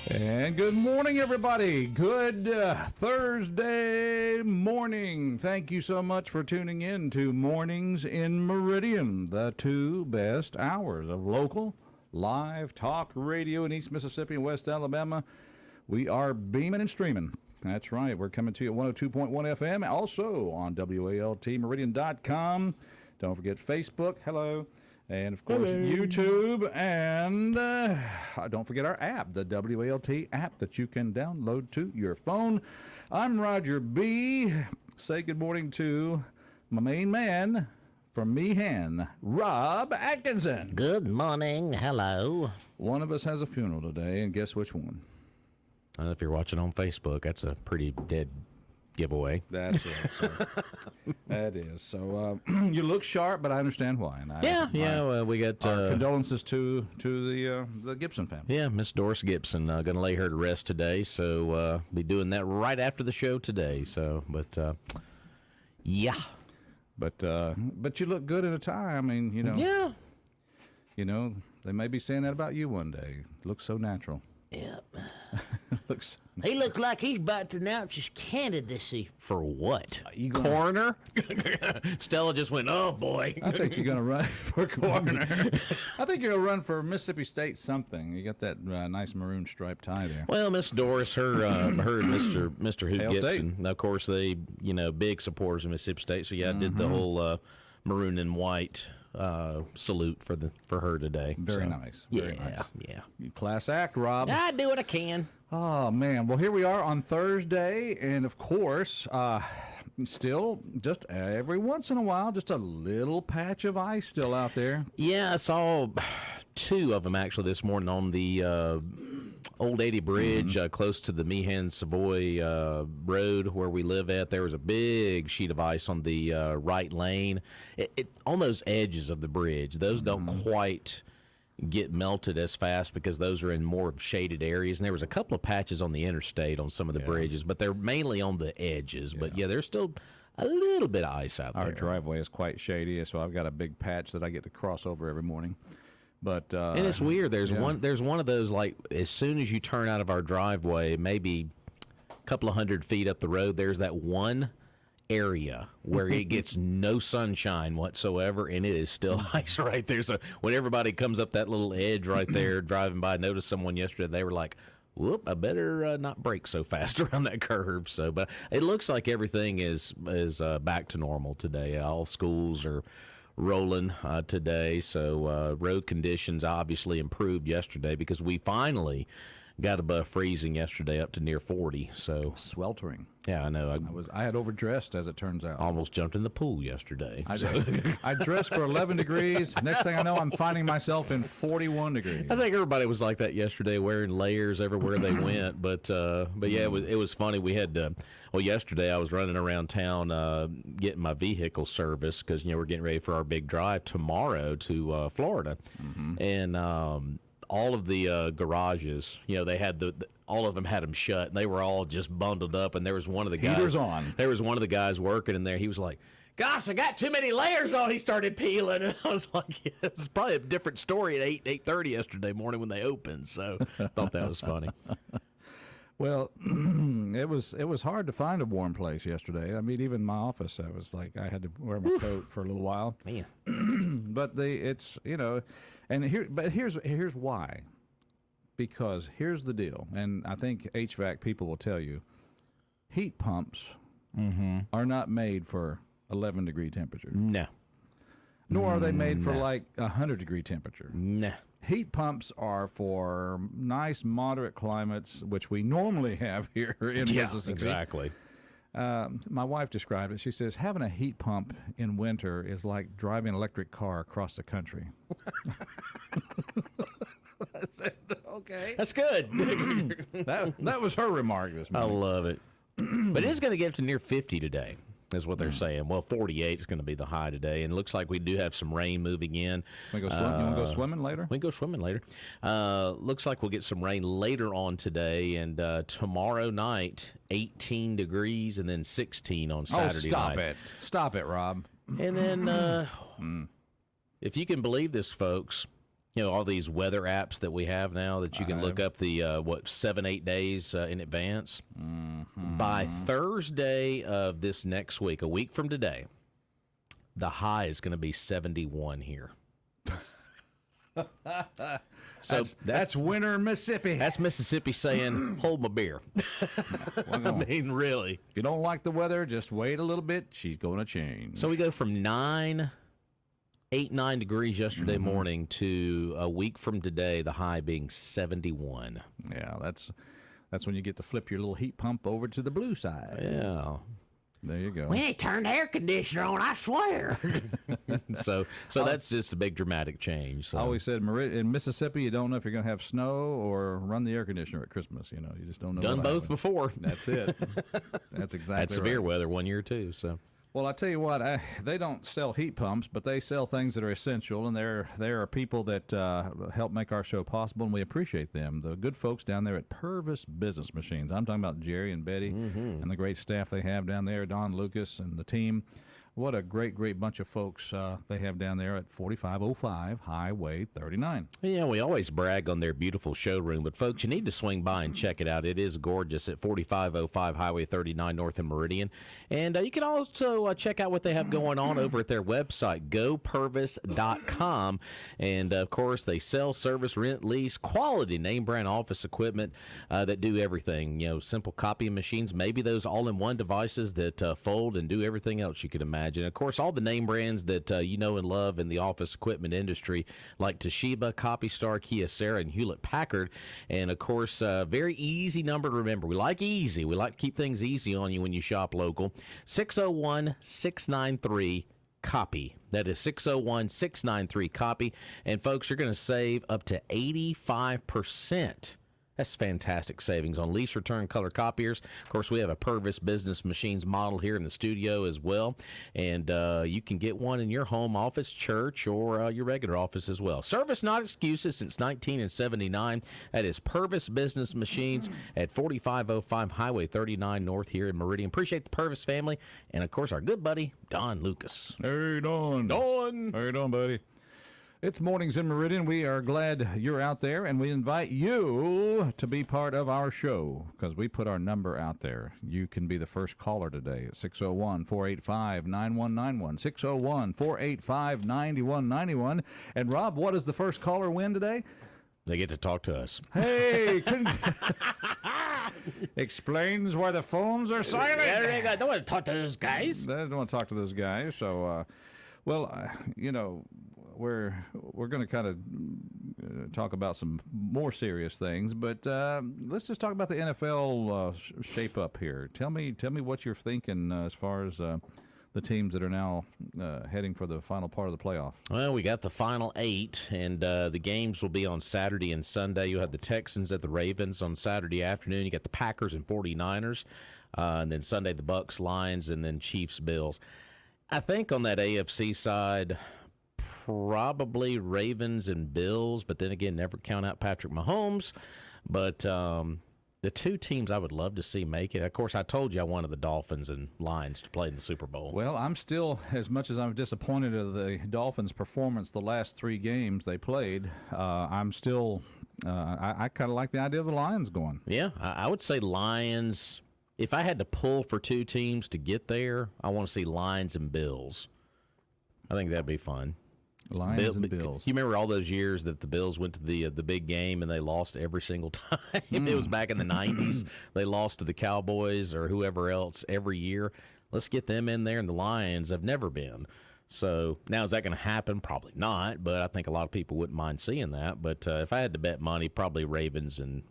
And good morning, everybody. Good Thursday morning. Thank you so much for tuning in to Mornings in Meridian, the two best hours of local, live talk radio in East Mississippi and West Alabama. We are beaming and streaming. That's right. We're coming to you at 102.1 FM, also on WALTmeridian.com. Don't forget Facebook. Hello. And, of course, YouTube, and don't forget our app, the WALT app that you can download to your phone. I'm Roger B. Say good morning to my main man from Meehan, Rob Atkinson. Good morning. Hello. One of us has a funeral today, and guess which one? If you're watching on Facebook, that's a pretty dead giveaway. That's it, sir. That is. So you look sharp, but I understand why. And we got our condolences to the Gibson family. Yeah, Miss Doris Gibson. Going to lay her to rest today, so be doing that right after the show today. So, yeah. But you look good in a tie. I mean, you know. Yeah. You know, they may be saying that about you one day. Looks so natural. Yeah. He looks like he's about to announce his candidacy. For what? Coroner? Stella just went, oh, boy. I think you're going to run for coroner. I think you're going to run for Mississippi State something. You got that nice maroon striped tie there. Well, Miss Doris, her and Mr. Hugh Hail Gibson, State. of course, they, big supporters of Mississippi State. So, yeah, I did the whole maroon and white salute for her today. Very nice. Very nice. Yeah. You class act, Rob. I do what I can. Oh, man. Well, here we are on Thursday, and of course, still just every once in a while, just a little patch of ice still out there. Yeah, I saw two of them actually this morning on the Old 80 Bridge close to the Meehan Savoy Road where we live at. There was a big sheet of ice on the right lane. On those edges of the bridge, those don't quite get melted as fast because those are in more shaded areas. And there was a couple of patches on the interstate on some of the bridges, but they're mainly on the edges. But, yeah, there's still a little bit of ice out there. Our driveway is quite shady, so I've got a big patch that I get to cross over every morning. But and it's weird. There's one of those, like, as soon as you turn out of our driveway, maybe a couple of 100 feet up the road, there's that one area where it gets no sunshine whatsoever, and it is still ice right there. So when everybody comes up that little edge right there driving by, I noticed someone yesterday, they were like, whoop, I better not brake so fast around that curve. So, but it looks like everything is back to normal today. All schools are rolling today, so road conditions obviously improved yesterday because we finally got above freezing yesterday, up to near 40. So sweltering. Yeah, I know. I had overdressed, as it turns out. Almost jumped in the pool yesterday. I dressed for 11 degrees. Next thing I know, I'm finding myself in 41 degrees. I think everybody was like that yesterday, wearing layers everywhere they went. But yeah, it was funny. We had yesterday I was running around town getting my vehicle serviced because we're getting ready for our big drive tomorrow to Florida, and all of the garages, they had all of them had them shut, and they were all just bundled up. And there was one of the guys. Heaters on. There was one of the guys working in there. He was like, "Gosh, I got too many layers on." He started peeling, and I was like, yeah, "It's probably a different story at 8:30 yesterday morning when they opened." So I thought that was funny. Well, it was hard to find a warm place yesterday. I mean, even my office, I was like, I had to wear my coat for a little while. Man, but here's why. Because here's the deal, and I think HVAC people will tell you, heat pumps are not made for 11-degree temperature. No. Nor are they made for like 100-degree temperature. No. Heat pumps are for nice, moderate climates, which we normally have here in Mississippi. Exactly. My wife described it. She says, having a heat pump in winter is like driving an electric car across the country. I said, okay. That's good. that was her remark this morning. I love it. But it is going to get up to near 50 today, is what they're saying. Well, 48 is going to be the high today, and it looks like we do have some rain moving in. You want to go swimming later? We can go swimming later. Looks like we'll get some rain later on today, and tomorrow night, 18 degrees, and then 16 on Saturday night. Stop it, Rob. And then, if you can believe this, folks, all these weather apps that we have now that you can look up the 7-8 days in advance. By Thursday of this next week, a week from today, the high is going to be 71 here. So that's winter in Mississippi. That's Mississippi saying, hold my beer. I mean, really. If you don't like the weather, just wait a little bit. She's going to change. So we go from 9 degrees yesterday morning to a week from today, the high being 71. Yeah, that's when you get to flip your little heat pump over to the blue side. Yeah. There you go. We ain't turned the air conditioner on, I swear. So that's just a big dramatic change. So. I always said in Mississippi, you don't know if you're going to have snow or run the air conditioner at Christmas. You just don't know. Done both before. That's it. That's exactly Had severe right. weather one year too. So. Well, I tell you what, they don't sell heat pumps, but they sell things that are essential, and there are people that help make our show possible, and we appreciate them. The good folks down there at Purvis Business Machines. I'm talking about Jerry and Betty and the great staff they have down there, Don Lucas and the team. What a great, great bunch of folks they have down there at 4505 Highway 39. Yeah, we always brag on their beautiful showroom, but folks, you need to swing by and check it out. It is gorgeous at 4505 Highway 39 North in Meridian. And you can also check out what they have going on over at their website, gopurvis.com. And, of course, they sell, service, rent, lease, quality name brand office equipment that do everything. Simple copying machines, maybe those all-in-one devices that fold and do everything else you could imagine. Of course, all the name brands that you know and love in the office equipment industry, like Toshiba, CopyStar, Kyocera, and Hewlett-Packard. And, of course, very easy number to remember. We like easy. We like to keep things easy on you when you shop local. 601-693-COPY. That is 601-693-COPY. And, folks, you're going to save up to 85%. That's fantastic savings on lease return color copiers. Of course, we have a Purvis Business Machines model here in the studio as well. And you can get one in your home office, church, or your regular office as well. Service, not excuses, since 1979. That is Purvis Business Machines at 4505 Highway 39 North here in Meridian. Appreciate the Purvis family. And, of course, our good buddy, Don Lucas. Hey, Don. Don. How you doing, buddy? It's Mornings in Meridian. We are glad you're out there, and we invite you to be part of our show because we put our number out there. You can be the first caller today at 601-485-9191, 601-485-9191. And, Rob, what does the first caller win today? They get to talk to us. Hey, explains why the phones are silent. I don't want to talk to those guys. I don't want to talk to those guys. So, we're going to kind of talk about some more serious things, but let's just talk about the NFL shape up here. Tell me what you're thinking as far as the teams that are now heading for the final part of the playoff. Well, we got the final 8, and the games will be on Saturday and Sunday. You have the Texans at the Ravens on Saturday afternoon. You got the Packers and 49ers, and then Sunday the Bucks, Lions, and then Chiefs, Bills. I think on that AFC side, probably Ravens and Bills, but then again, never count out Patrick Mahomes. But the two teams I would love to see make it. Of course, I told you I wanted the Dolphins and Lions to play in the Super Bowl. Well, I'm still, as much as I'm disappointed of the Dolphins' performance the last 3 games they played, I'm still, I kind of like the idea of the Lions going. Yeah, I would say Lions. If I had to pull for 2 teams to get there, I want to see Lions and Bills. I think that'd be fun. Lions and Bills. You remember all those years that the Bills went to the big game and they lost every single time? It was back in the 90s. They lost to the Cowboys or whoever else every year. Let's get them in there, and the Lions have never been. So now is that going to happen? Probably not, but I think a lot of people wouldn't mind seeing that. But if I had to bet money, probably Ravens and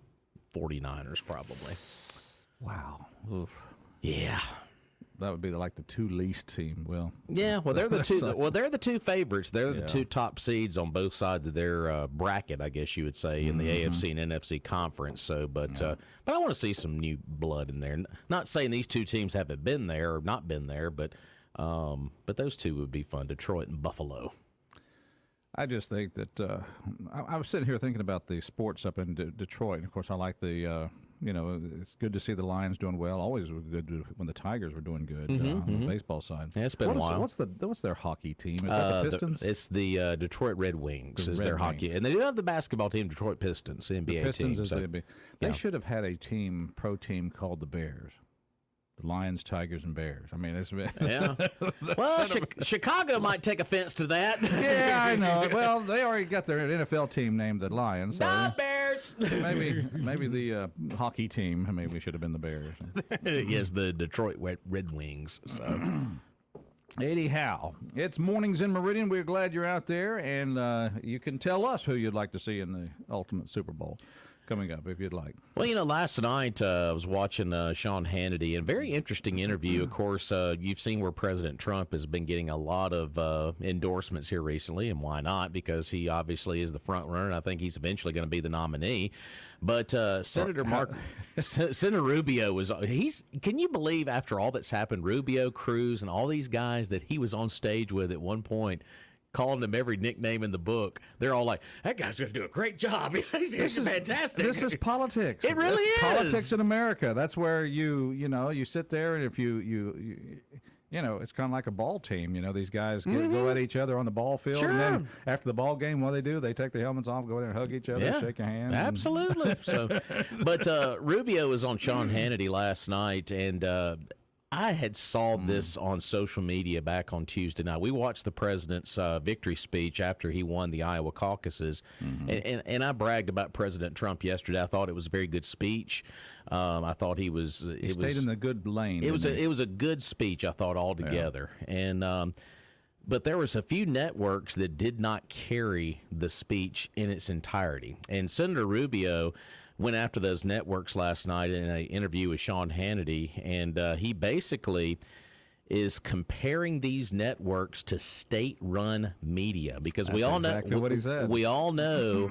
49ers probably. Wow. Oof. Yeah. That would be like the 2 least team. Well, yeah. Well, they're the two. Well, they're the 2 favorites. They're the 2 top seeds on both sides of their bracket, I guess you would say, in the AFC and NFC conference. So, but I want to see some new blood in there. Not saying these 2 teams haven't been there or not been there, but those 2 would be fun. Detroit and Buffalo. I just think that I was sitting here thinking about the sports up in Detroit. And of course, I like the it's good to see the Lions doing well. Always was good when the Tigers were doing good on the baseball side. Yeah, it's been a while. What's their hockey team? Is that the Pistons? It's the Detroit Red Wings is Red their hockey, Wings. and they do have the basketball team, Detroit Pistons, the NBA The Pistons team. is So, the NBA. They should have had a pro team called the Bears. The Lions, Tigers, and Bears. I mean, it's yeah. Well, Chicago might take offense to that. yeah, I know. Well, they already got their NFL team named the Lions. So The Bears. maybe the hockey team maybe should have been the Bears. Yes, the Detroit Red Wings. So. Anyhow, it's Mornings in Meridian. We're glad you're out there, and you can tell us who you'd like to see in the Ultimate Super Bowl coming up, if you'd like. Well, last night I was watching Sean Hannity, and a very interesting interview. Of course, you've seen where President Trump has been getting a lot of endorsements here recently, and why not? Because he obviously is the front runner, and I think he's eventually going to be the nominee. But Senator Rubio was. Can you believe after all that's happened, Rubio, Cruz, and all these guys that he was on stage with at one point, calling them every nickname in the book? They're all like, "That guy's going to do a great job. He's fantastic." This is politics. It really is politics in America. That's where you sit there, and if you it's kind of like a ball team. These guys go at each other on the ball field, Sure. and then after the ball game, what do? They take the helmets off, go there and hug each other, shake a hand. Absolutely. But Rubio was on Sean Hannity last night, and I had saw this on social media back on Tuesday night. We watched the president's victory speech after he won the Iowa caucuses, and I bragged about President Trump yesterday. I thought it was a very good speech. I thought he stayed in the good lane. It was a good speech, I thought, altogether. Yeah. And but there was a few networks that did not carry the speech in its entirety. And Senator Rubio went after those networks last night in an interview with Sean Hannity, and he basically is comparing these networks to state-run media, because we all know what he said. We all know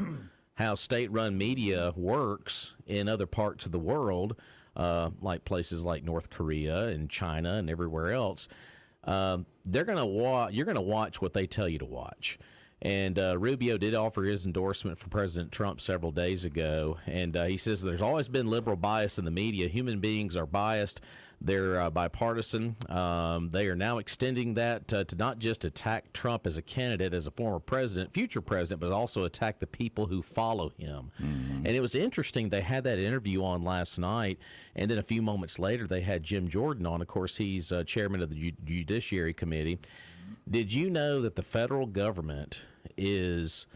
how state-run media works in other parts of the world, like places like North Korea and China and everywhere else. You're going to watch what they tell you to watch. And Rubio did offer his endorsement for President Trump several days ago. And he says there's always been liberal bias in the media. Human beings are biased. They're bipartisan. They are now extending that to not just attack Trump as a candidate, as a former president, future president, but also attack the people who follow him. And it was interesting. They had that interview on last night, and then a few moments later they had Jim Jordan on. Of course, he's chairman of the Judiciary Committee. Did you know that the federal government is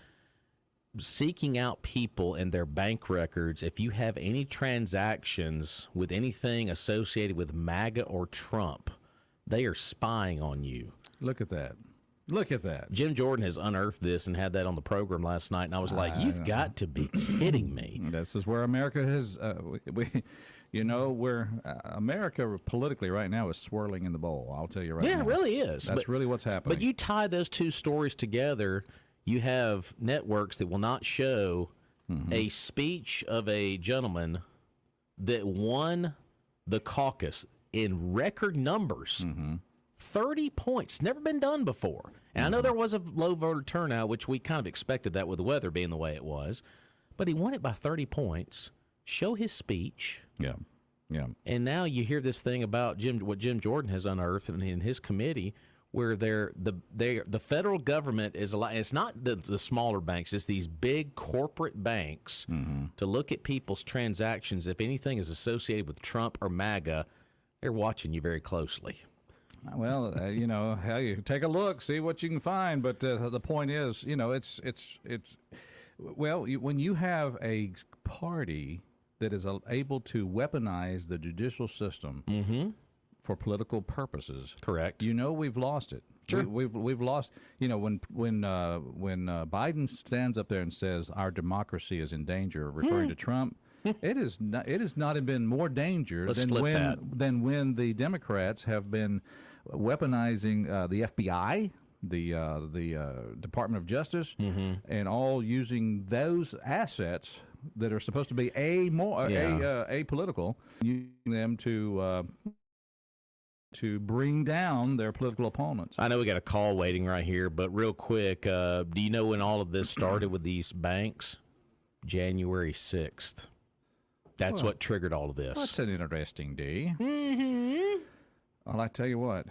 seeking out people and their bank records if you have any transactions with anything associated with MAGA or Trump? They are spying on you. Look at that. Look at that. Jim Jordan has unearthed this and had that on the program last night, and I was like, you've got to be kidding me. This is where America has, where America politically right now is swirling in the bowl. I'll tell you right now. Yeah, it really is. That's really what's happening. But you tie those two stories together, you have networks that will not show a speech of a gentleman that won the caucus in record numbers. 30 points. Never been done before. And I know there was a low voter turnout, which we kind of expected that with the weather being the way it was. But he won it by 30 points. Show his speech. Yeah. And now you hear this thing about what Jim Jordan has unearthed in his committee, where the federal government is it's not the smaller banks, it's these big corporate banks to look at people's transactions. If anything is associated with Trump or MAGA, they're watching you very closely. Well, you take a look, see what you can find. But the point is, when you have a party that is able to weaponize the judicial system for political purposes, correct? We've lost it. Sure. We've lost. When Biden stands up there and says our democracy is in danger, referring to Trump. It has not been more danger than when the Democrats have been weaponizing the FBI, the Department of Justice, and all using those assets that are supposed to be apolitical, using them to bring down their political opponents. I know we got a call waiting right here, but real quick, do you know when all of this started with these banks? January 6th. That's what triggered all of this. That's an interesting day. Mm-hmm. Well, I tell you what,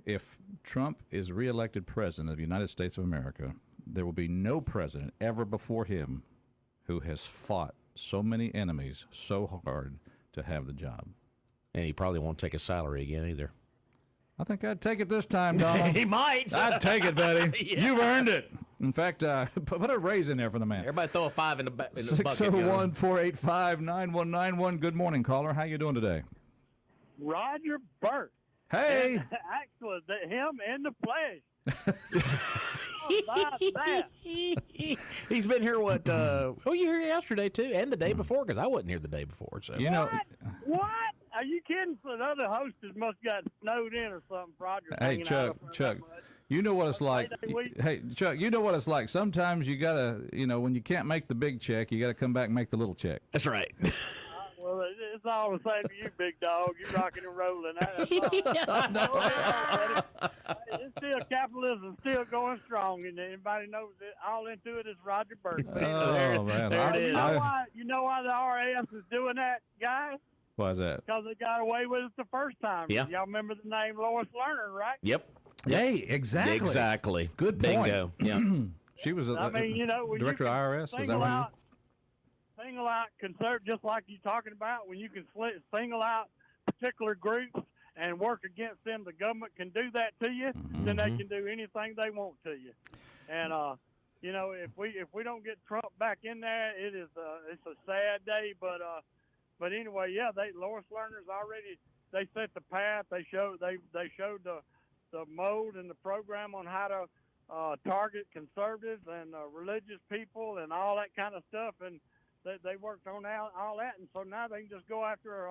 if Trump is reelected president of the United States of America, there will be no president ever before him who has fought so many enemies so hard to have the job. And he probably won't take a salary again either. I think I'd take it this time, Donald. He might. I'd take it, buddy. You've earned it. In fact, put a raise in there for the man. Everybody throw a 5 in the bucket. 601-485-9191. Good morning, caller. How you doing today? Roger Burt. Hey. Actually, him in the flesh. How about that? He's been here, what, you were here yesterday, too, and the day before, because I wasn't here the day before. So. You know, What? Are you kidding? So the other hostess must have got snowed in or something, Roger. hey, Chuck, you know what it's like. Hey, Chuck, you know what it's like. Sometimes you got to, when you can't make the big check, you got to come back and make the little check. That's right. Well, it's all the same to you, big dog. You're rocking and rolling. That's it's still capitalism, still going strong, and anybody knows it. All into it is Roger Burt. Oh, man. There it is. You know why the RAF is doing that, guys? Why is that? Because they got away with it the first time. Yeah. Y'all remember the name Lois Lerner, right? Yep. Hey, exactly. Exactly. Good point. Bingo. Yeah. She was a When director of IRS. Is that single what out, single out conservative, just like you're talking about, when you can single out particular groups and work against them, the government can do that to you. Then they can do anything they want to you. And if we don't get Trump back in there, it's a sad day. But anyway, yeah, Lois Lerner's already they set the path. They showed the mold and the program on how to target conservatives and religious people and all that kind of stuff, and they worked on all that, and so now they can just go after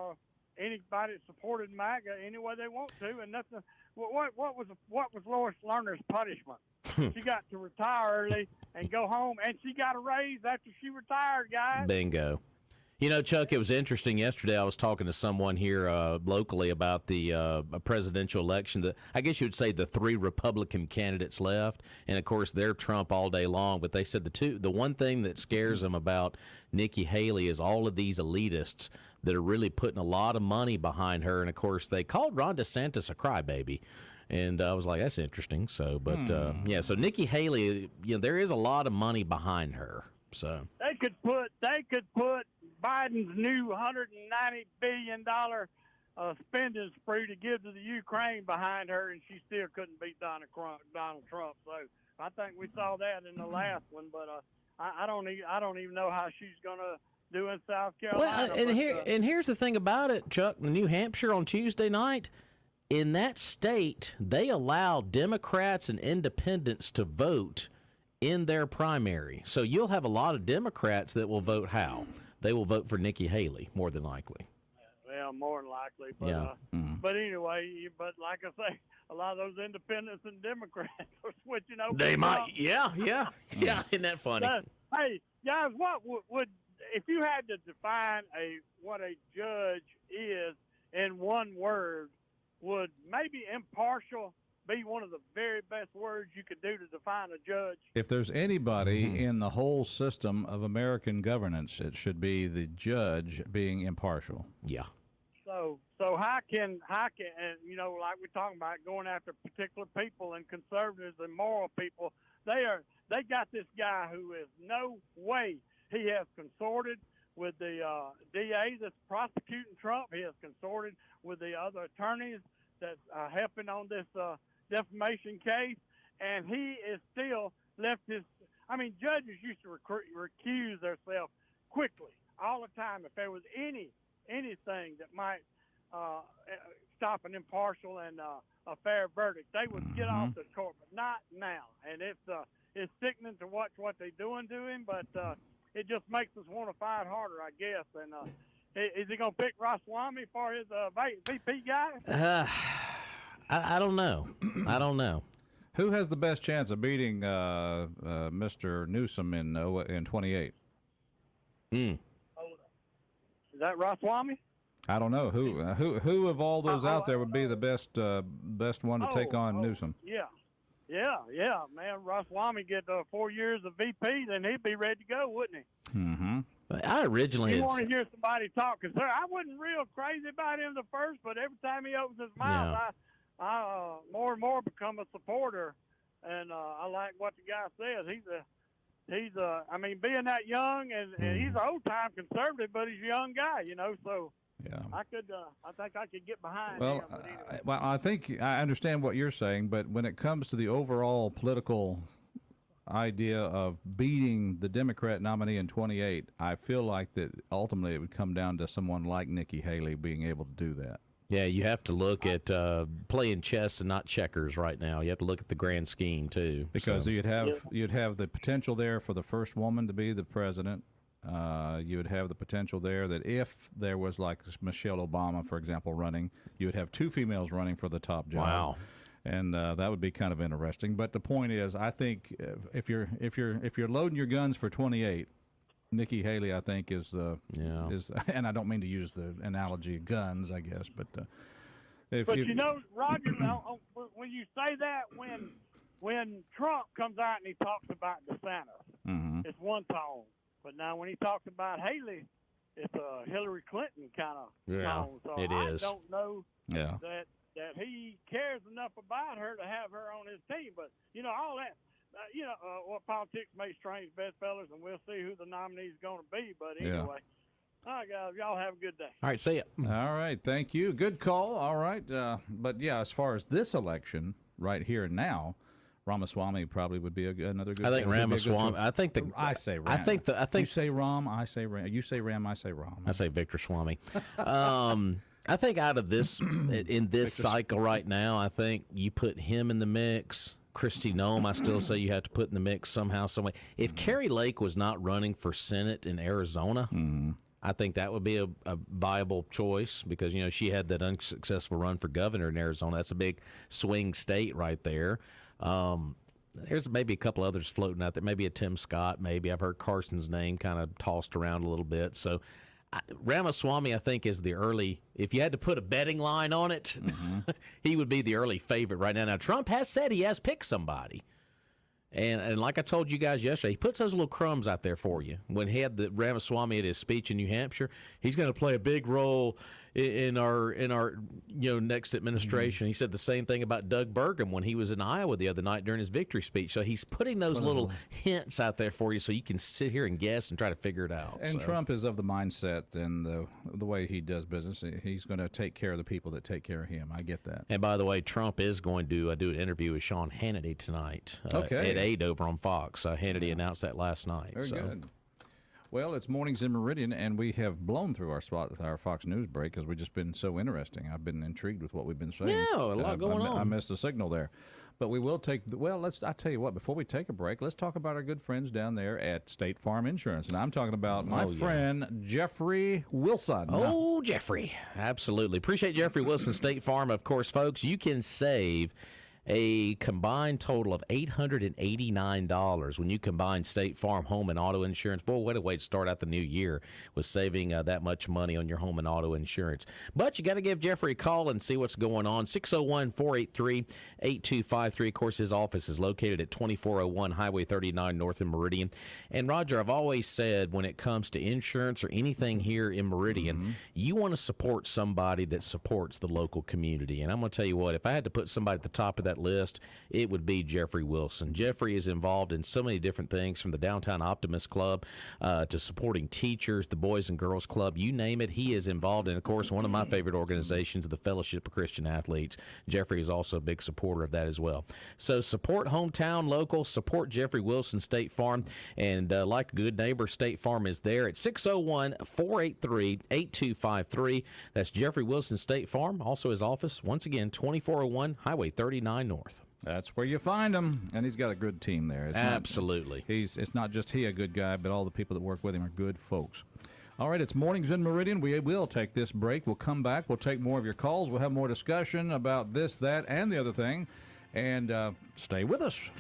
anybody that supported MAGA any way they want to, and nothing. What was Lois Lerner's punishment? She got to retire early and go home, and she got a raise after she retired, guys. Bingo. Chuck, it was interesting. Yesterday I was talking to someone here locally about the presidential election. I guess you would say the 3 Republican candidates left, and of course they're Trump all day long. But they said the one thing that scares them about Nikki Haley is all of these elitists that are really putting a lot of money behind her. And of course they called Ron DeSantis a crybaby. And I was like, that's interesting. So, but so Nikki Haley, there is a lot of money behind her. So they could put Biden's new $190 billion spending spree to give to the Ukraine behind her, and she still couldn't beat Donald Trump. So I think we saw that in the last one, but I don't even know how she's gonna do in South Carolina. Well, and here's the thing about it, Chuck. New Hampshire on Tuesday night, in that state, they allow Democrats and independents to vote in their primary. So you'll have a lot of Democrats that will vote how? They will vote for Nikki Haley, more than likely. Well, more than likely. But, yeah. But anyway, but like I say, a lot of those independents and Democrats are switching over. They might. Yeah. Isn't that funny? Hey, guys, what would if you had to define what a judge is in one word, would maybe impartial be one of the very best words you could do to define a judge? If there's anybody in the whole system of American governance, it should be the judge being impartial. Yeah. So how can like we're talking about going after particular people and conservatives and moral people, they got this guy who is no way he has consorted with the DA that's prosecuting Trump. He has consorted with the other attorneys that's helping on this defamation case, and he is still left his. I mean, judges used to recuse themselves quickly all the time if there was anything that might stop an impartial and a fair verdict. They would get off the court, but not now. And it's sickening to watch what they're doing to him, but it just makes us want to fight harder, I guess. And is he going to pick Ramaswamy for his VP guy? I don't know. I don't know. Who has the best chance of beating Mr. Newsom in 28? Is that Ramaswamy? I don't know who of all those out there would be the best one to take on Newsom. Yeah, man. Ramaswamy get 4 years of VP, then he'd be ready to go, wouldn't he? Mm-hmm. I originally You had, want to hear somebody talk, because I wasn't real crazy about him the first, but every time he opens his mouth, I more and more become a supporter, and I like what the guy says. I mean, being that young, and he's an old time conservative, but he's a young guy, so. Yeah, I think I could get behind him. But anyway. Well, I think I understand what you're saying, but when it comes to the overall political idea of beating the Democrat nominee in 28, I feel like that ultimately it would come down to someone like Nikki Haley being able to do that. Yeah, you have to look at playing chess and not checkers right now. You have to look at the grand scheme too, because you'd have the potential there for the first woman to be the president. You would have the potential there that if there was like Michelle Obama, for example, running, you would have 2 females running for the top job. Wow. And that would be kind of interesting. But the point is, I think if you're loading your guns for 28, Nikki Haley, I think is, and I don't mean to use the analogy of guns, I guess, but Roger, when you say that, when Trump comes out and he talks about DeSantis, it's one tone. But now when he talks about Haley, it's a Hillary Clinton kind of tone. So I don't know that he cares enough about her to have her on his team. But, all that, what politics may strange bedfellows, and we'll see who the nominee is going to be. But anyway, all right, guys, y'all have a good day. All right, see ya. All right, thank you. Good call. All right. But, as far as this election right here and now, Ramaswamy probably would be another good. I think Ramaswamy. I say Ram. I think you say Ram. I say Ram. You say Ram. I say Ram. I say Victor Swamy. I think out of this in this cycle right now, I think you put him in the mix. Kristi Noem, I still say you have to put in the mix somehow, some way. If Carrie Lake was not running for Senate in Arizona, I think that would be a viable choice because she had that unsuccessful run for governor in Arizona. That's a big swing state right there. There's maybe a couple others floating out there. Maybe a Tim Scott. Maybe I've heard Carson's name kind of tossed around a little bit. So Ramaswamy, I think, is the early. If you had to put a betting line on it, he would be the early favorite right now. Now Trump has said he has picked somebody, and like I told you guys yesterday, he puts those little crumbs out there for you. When he had the Ramaswamy at his speech in New Hampshire, he's going to play a big role in our next administration. He said the same thing about Doug Burgum when he was in Iowa the other night during his victory speech. So he's putting those little hints out there for you so you can sit here and guess and try to figure it out. And Trump is of the mindset and the way he does business. He's going to take care of the people that take care of him. I get that. And by the way, Trump is going to do an interview with Sean Hannity tonight at 8 over on Fox. Hannity announced that last night. Very good. Well, it's Mornings in Meridian, and we have blown through our Fox News break because we've just been so interesting. I've been intrigued with what we've been saying. Yeah, a lot going on. I missed the signal there. But we will take, I'll tell you what, before we take a break, let's talk about our good friends down there at State Farm Insurance. And I'm talking about my friend, Jeffrey Wilson. Oh, Jeffrey. Absolutely. Appreciate Jeffrey Wilson, State Farm. Of course, folks, you can save a combined total of $889 when you combine State Farm home and auto insurance. Boy, what a way to start out the new year with saving that much money on your home and auto insurance. But you got to give Jeffrey a call and see what's going on. 601-483-8253. Of course, his office is located at 2401 Highway 39 North in Meridian. And Roger, I've always said when it comes to insurance or anything here in Meridian, you want to support somebody that supports the local community. And I'm going to tell you what, if I had to put somebody at the top of that list, it would be Jeffrey Wilson. Jeffrey is involved in so many different things, from the Downtown Optimist Club to supporting teachers, the Boys and Girls Club, you name it, he is involved. And of course, one of my favorite organizations, the Fellowship of Christian Athletes. Jeffrey is also a big supporter of that as well. So support hometown local, support Jeffrey Wilson, State Farm, and like a good neighbor, State Farm is there at 601-483-8253. That's Jeffrey Wilson, State Farm. Also his office, once again, 2401 Highway 39 North. That's where you find him, and he's got a good team there. Absolutely. It's not just he a good guy, but all the people that work with him are good folks. All right, it's Mornings in Meridian. We will take this break. We'll come back. We'll take more of your calls. We'll have more discussion about this, that, and the other thing. And stay with us.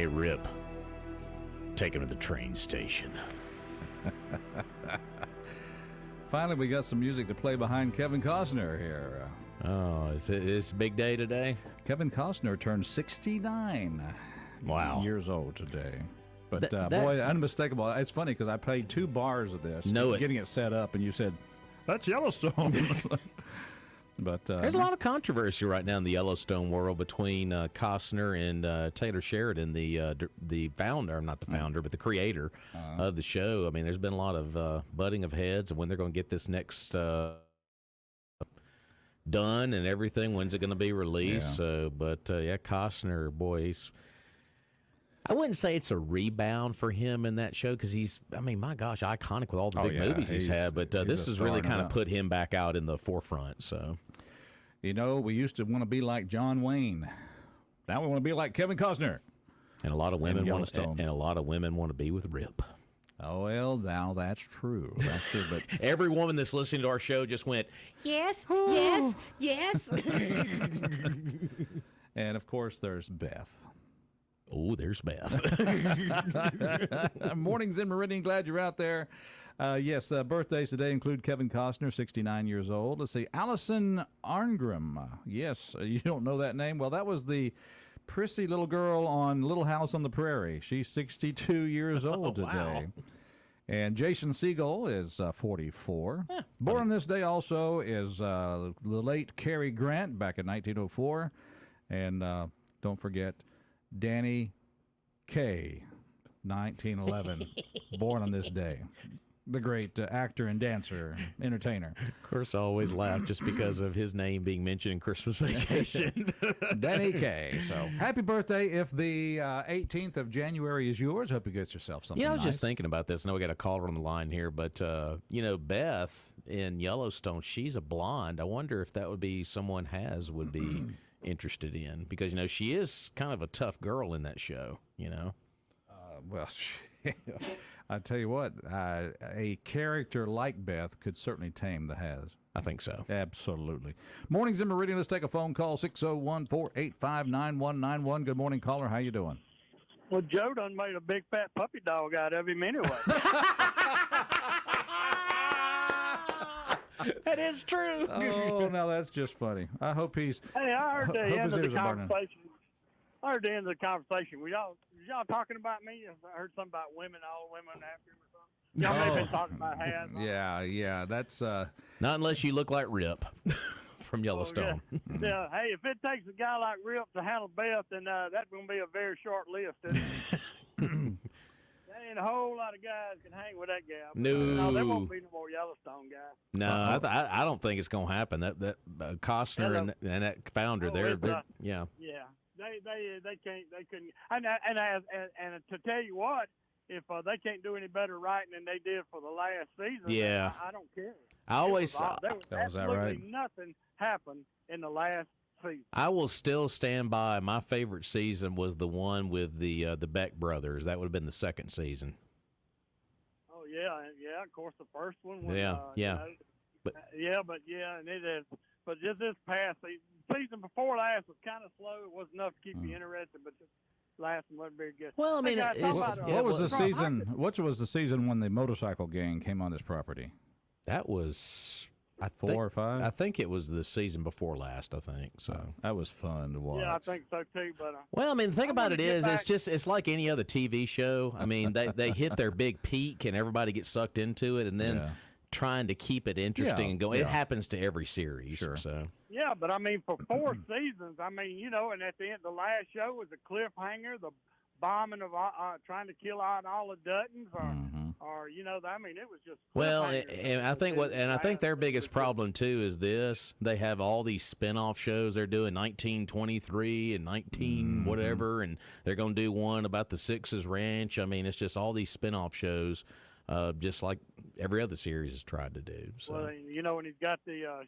Hey, Rip. Take him to the train station. Finally, we got some music to play behind Kevin Costner here. Oh, is it a big day today? Kevin Costner turned 69 Wow. years old today. But That- boy, unmistakable. It's funny because I played 2 bars of this, getting it set up, and you said, "That's Yellowstone." But There's a lot of controversy right now in the Yellowstone world between Costner and Taylor Sheridan, the founder, not the founder, but the creator of the show. I mean, there's been a lot of butting of heads and when they're going to get this next done and everything. When's it going to be released? Yeah. Yeah, Costner, boy, I wouldn't say it's a rebound for him in that show because he's, I mean, my gosh, iconic with all the big movies he's had. But this has really kind of put him back out in the forefront. So, you know, we used to want to be like John Wayne. Now we want to be like Kevin Costner. And a lot of women want to, Yellowstone. and a lot of women want to be with Rip. Oh, well, now that's true. That's true. But Every woman that's listening to our show just went, Yes, yes, yes. and of course, there's Beth. oh, there's Beth. Mornings in Meridian. Glad you're out there. Yes, birthdays today include Kevin Costner, 69 years old. Let's see, Allison Arngrim. Yes, you don't know that name? Well, that was the prissy little girl on Little House on the Prairie. She's 62 years old today. Wow. And Jason Segel is 44. Born on this day also is the late Cary Grant back in 1904. And don't forget Danny Kaye, 1911, born on this day. The great actor and dancer, entertainer. Of course, I always laugh just because of his name being mentioned in Christmas Vacation. Danny Kaye. So happy birthday. If the 18th of January is yours, hope you get yourself something I was nice. just thinking about this. I know we got a caller on the line here, but, Beth in Yellowstone, she's a blonde. I wonder if that would be someone would be interested in because, she is kind of a tough girl in that show, Well, I tell you what, a character like Beth could certainly tame the Has. I think so. Absolutely. Mornings in Meridian. Let's take a phone call, 601-485-9191. Good morning, caller. How you doing? Well, Joe done made a big fat puppy dog out of him anyway. That is true. Oh, now that's just funny. I hope he's... Hey, I heard the hope end his of the ears are burning. conversation. I heard the end of the conversation. Was y'all talking about me? I heard something about women, all women after him or something. Y'all may have been talking about Has. Yeah, that's... Not unless you look like Rip from Yellowstone. Yeah. Hey, if it takes a guy like Rip to handle Beth, then that's going to be a very short list, isn't it? There ain't a whole lot of guys can hang with that gal. No, there won't be no more Yellowstone guys. No, I don't think it's going to happen. That Costner and that founder, they're yeah. Yeah, they couldn't. And to tell you what, if they can't do any better writing than they did for the last season, Yeah. I don't care. I always was that absolutely right? nothing happened in the last season. I will still stand by my favorite season was the one with the Beck brothers. That would have been the second season. Oh yeah. Of course, the first one. Was, Yeah. and it is. But just this past season before last was kind of slow. It wasn't enough to keep you interested, but this last one wasn't very good. Well, I mean, Hey, guys, how about, What was the season? What was the season when the motorcycle gang came on this property? that was 4 or 5. I think it was the season before last. I think so. That was fun to watch. Yeah, I think so too. But Well, I mean, the thing about it gonna get is, it's like any other TV show. I mean, they hit their big peak and everybody gets sucked into it, and then Yeah. trying to keep it interesting Yeah, and going. It yeah. happens to every series. Sure. So yeah, but I mean, for 4 seasons, I mean, and at the end, the last show was a cliffhanger, the bombing of trying to kill out all the Duttons, or I mean, it was just well, cliffhangers. and I think I think their biggest problem too is this: they have all these spin-off shows they're doing, 1923 and 19 whatever, and they're going to do one about the Sixes Ranch. I mean, it's just all these spin-off shows, just like every other series has tried to do. So. Well, and he's got the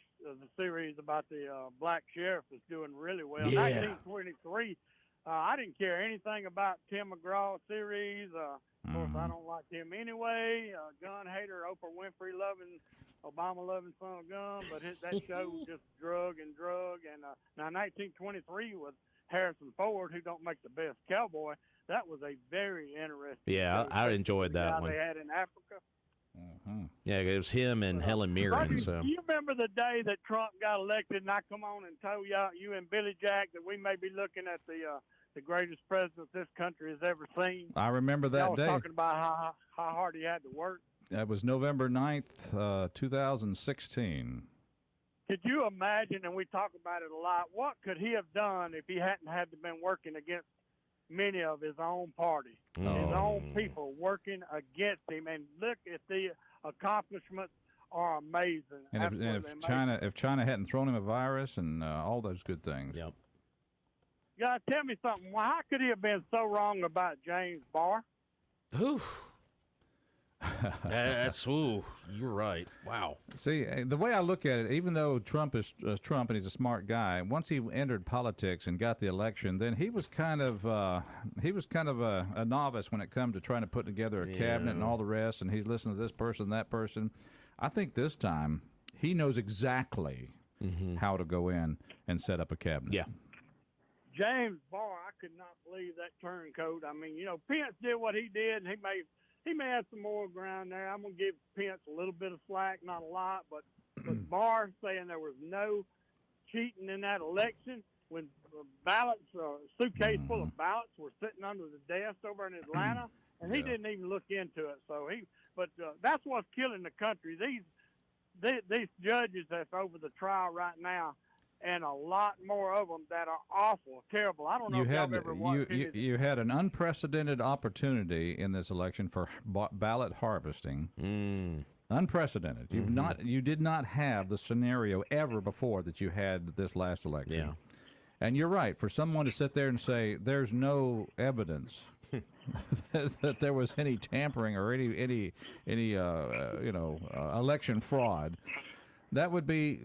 series about the black sheriff that's doing really well. Yeah. 1923. I didn't care anything about Tim McGraw series. Of course, I don't like him anyway. Gun hater, Oprah Winfrey loving, Obama loving son of gun. But that show was just drug. And now 1923 was Harrison Ford, who don't make the best cowboy. That was a very interesting. Yeah, show. I enjoyed The that guy one. they had in Africa. Yeah, it was him and Helen Mirren. So Do you remember the day that Trump got elected, and I come on and told you and Billy Jack that we may be looking at the greatest president this country has ever seen? I remember that Y'all was day. talking about how hard he had to work. That was November 9th, 2016. Could you imagine, and we talk about it a lot, what could he have done if he hadn't had to been working against many of his own party, his own people working against him? And look at the accomplishments are amazing. And if China hadn't thrown him a virus and all those good things. Yep. You gotta tell me something. Well, how could he have been so wrong about James Barr? Whew. You're right. Wow. See, the way I look at it, even though Trump is Trump and he's a smart guy, once he entered politics and got the election, then he was kind of a novice when it come to trying to put together a cabinet and all the rest. And he's listening to this person, that person. I think this time he knows exactly how to go in and set up a cabinet. Yeah. James Barr, I could not believe that turncoat. I mean, Pence did what he did, and he may have some more ground there. I'm going to give Pence a little bit of slack, not a lot, but Barr saying there was no cheating in that election when ballots, a suitcase full of ballots were sitting under the desk over in Atlanta, and he didn't even look into it. So that's what's killing the country. These judges that's over the trial right now, and a lot more of them that are awful, terrible. I don't know if y'all ever watched it. You had an unprecedented opportunity in this election for ballot harvesting. Unprecedented. You did not have the scenario ever before that you had this last election. Yeah. And you're right. For someone to sit there and say there's no evidence that there was any tampering or any election fraud. That would be,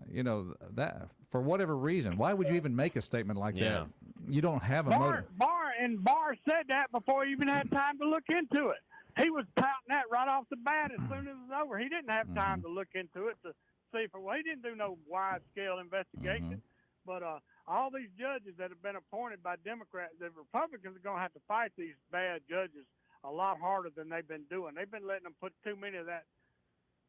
that for whatever reason. Why would you even make a statement like that? You don't have a motive. Barr said that before he even had time to look into it. He was touting that right off the bat as soon as it was over. He didn't have time to look into it to see he didn't do no wide-scale investigation. But all these judges that have been appointed by Democrats, the Republicans are going to have to fight these bad judges a lot harder than they've been doing. They've been letting them put too many of that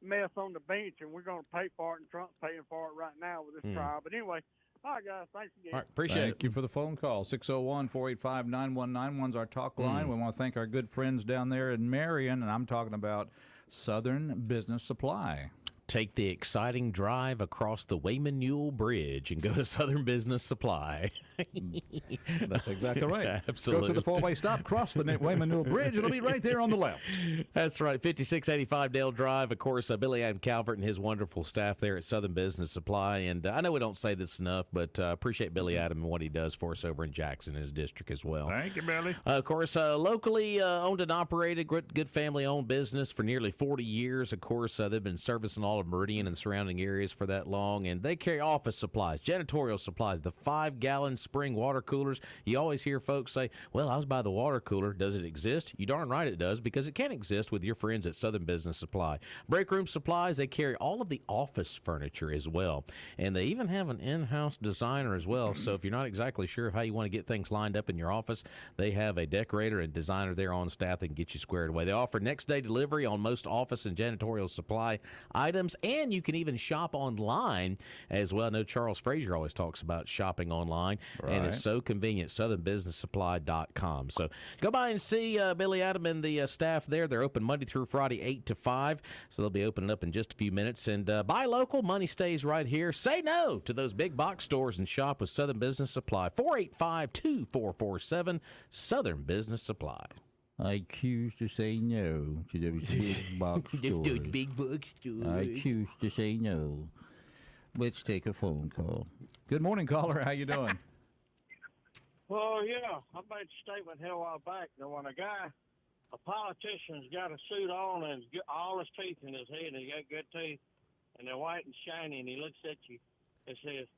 mess on the bench, and we're going to pay for it, and Trump's paying for it right now with this trial. But anyway, all right, guys, thanks again. All right, appreciate it. Thank you for the phone call. 601-485-9191 is our talk line. We want to thank our good friends down there in Meridian, and I'm talking about Southern Business Supply. Take the exciting drive across the Wayman Mule Bridge and go to Southern Business Supply. That's exactly right. Absolutely. Go to the four-way stop, cross the Wayman Mule Bridge. It'll be right there on the left. That's right, 5685 Dale Drive. Of course, Billy Adam Calvert and his wonderful staff there at Southern Business Supply. And I know we don't say this enough, but appreciate Billy Adam and what he does for us over in Jackson, his district as well. Thank you, Billy. Of course, locally owned and operated, good family-owned business for nearly 40 years. Of course, they've been servicing all of Meridian and surrounding areas for that long, and they carry office supplies, janitorial supplies, the 5-gallon spring water coolers. You always hear folks say, well, I was by the water cooler. Does it exist? You darn right it does, because it can exist with your friends at Southern Business Supply. Break room supplies, they carry all of the office furniture as well, and they even have an in-house designer as well. So if you're not exactly sure of how you want to get things lined up in your office, they have a decorator and designer there on staff that can get you squared away. They offer next-day delivery on most office and janitorial supply items, and you can even shop online as well. I know Charles Frazier always talks about shopping online, and it's so convenient, southernbusinesssupply.com. So go by and see Billy Adam and the staff there. They're open Monday through Friday, 8 to 5, so they'll be opening up in just a few minutes. And buy local, money stays right here. Say no to those big box stores and shop with Southern Business Supply. 485-2447, Southern Business Supply. I choose to say no to those big box stores. Big box stores. I choose to say no. Let's take a phone call. Good morning, caller. How you doing? Well, yeah, I made a statement here a while back that when a politician's got a suit on and all his teeth in his head, and he got good teeth, and they're white and shiny, and he looks at you and says,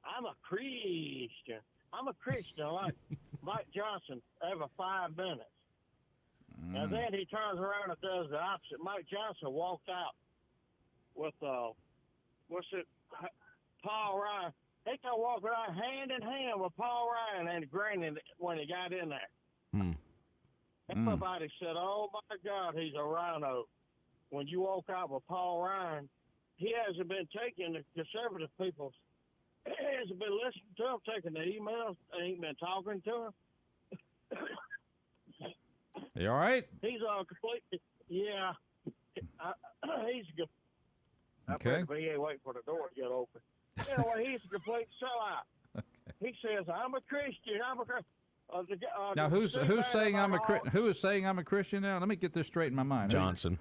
I'm a Christian. I'm a Christian like Mike Johnson every 5 minutes. And then he turns around and does the opposite. Mike Johnson walked out with, Paul Ryan He come walking out hand in hand with Paul Ryan and grinning when he got in there. Everybody said, "Oh my God, he's a rhino." When you walk out with Paul Ryan, he hasn't been taking the conservative people. He hasn't been listening to them, taking the emails. Ain't been talking to him. You all right? He's completely, yeah. He's good. Okay. He ain't waiting for the door to get open. Anyway, he's a complete sellout. Okay. He says, "I'm a Christian. I'm a Christian." Now, who's saying I'm a who is saying I'm a Christian now? Let me get this straight in my mind. Johnson.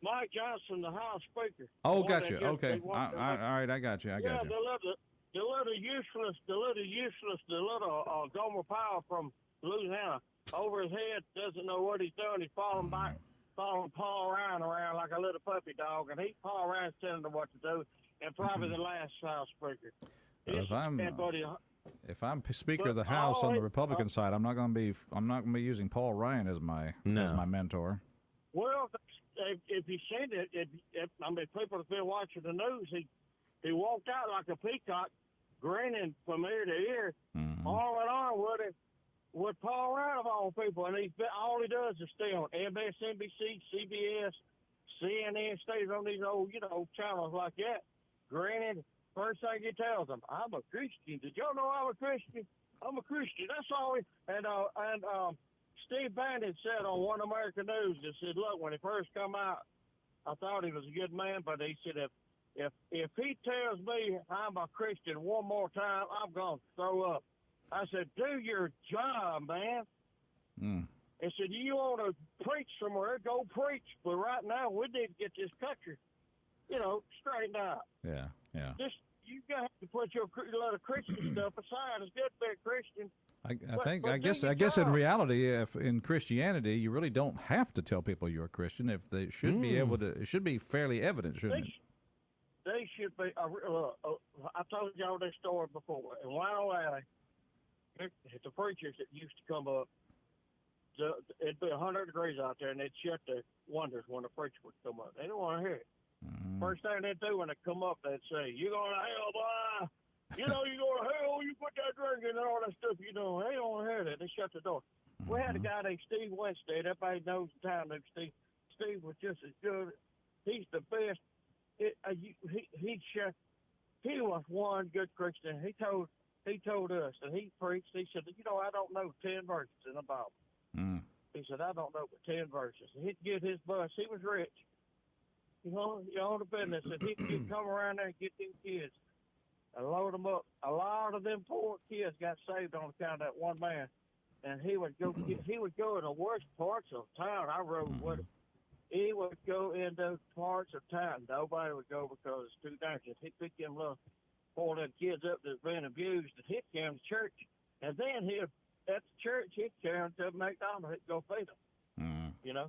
Mike Johnson, the House Speaker. Oh, gotcha. Okay. All right, I got you. I got you. The little useless Gomer Powell from Louisiana, over his head, doesn't know what he's doing. He's following Paul Ryan around like a little puppy dog, and Paul Ryan's telling him what to do, and probably the last House Speaker. If I'm Speaker of the House on the Republican side, I'm not going to be using Paul Ryan as my mentor. Well, if you seen it, I mean, people have been watching the news. He walked out like a peacock, grinning from ear to ear, arm in arm with Paul Ryan of all people, and all he does is stay on MSNBC, CBS, CNN, stays on these old channels like that, grinning. First thing he tells them, "I'm a Christian. Did y'all know I'm a Christian? I'm a Christian." That's all. And Steve Bannon said on One American News, he said, "Look, when he first come out, I thought he was a good man, but he said if he tells me I'm a Christian one more time, I'm gonna throw up." I said, "Do your job, man." He said, "You want to preach somewhere, go preach. But right now, we need to get this country, straightened out." Yeah. You got to put your little Christian stuff aside. It's good to be a Christian. I guess in reality, if in Christianity, you really don't have to tell people you're a Christian. If they should be able to, it should be fairly evident, shouldn't it? They should be. I told y'all this story before. In Wino Alley, the preachers that used to come up, it'd be 100 degrees out there, and they'd shut their windows when the preacher would come up. They don't want to hear it. First thing they'd do when they come up, they'd say, "You going to hell, boy? You going to hell? You put that drink in and all that stuff you know." They don't want to hear that. They shut the door. We had a guy named Steve Winstead. Everybody knows the town named Steve. Steve was just as good. He's the best. He was one good Christian. He told us, and he preached. He said, "I don't know 10 verses in the Bible." He said, "I don't know but 10 verses." And he'd get his bus. He was rich. You own the business, and he'd come around there and get them kids and load them up. A lot of them poor kids got saved on account of that one man, and he would go in the worst parts of town. I rode with him. He would go in those parts of town. Nobody would go because it's too dangerous. He'd pick them little poor little kids up that's been abused, and he'd carry them to church, and then at the church he'd carry them to McDonald's. He'd go feed them. Yeah.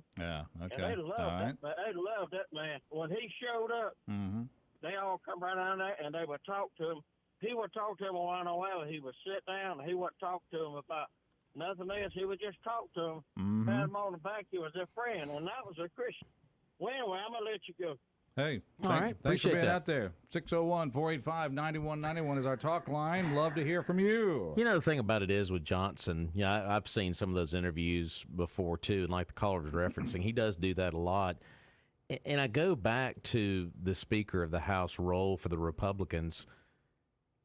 Okay. And they loved that man. When he showed up, they all come right down there and they would talk to him. He would talk to him on Wino Alley. He would sit down and he wouldn't talk to him about nothing else. He would just talk to him, pat him on the back. He was their friend, and that was a Christian. Well, anyway, I'm going to let you go. Hey, thanks thanks for being out there. 601-485-9191 is our talk line. Love to hear from you. The thing about it is with Johnson, I've seen some of those interviews before too, and like the caller was referencing, he does do that a lot. And I go back to the Speaker of the House role for the Republicans.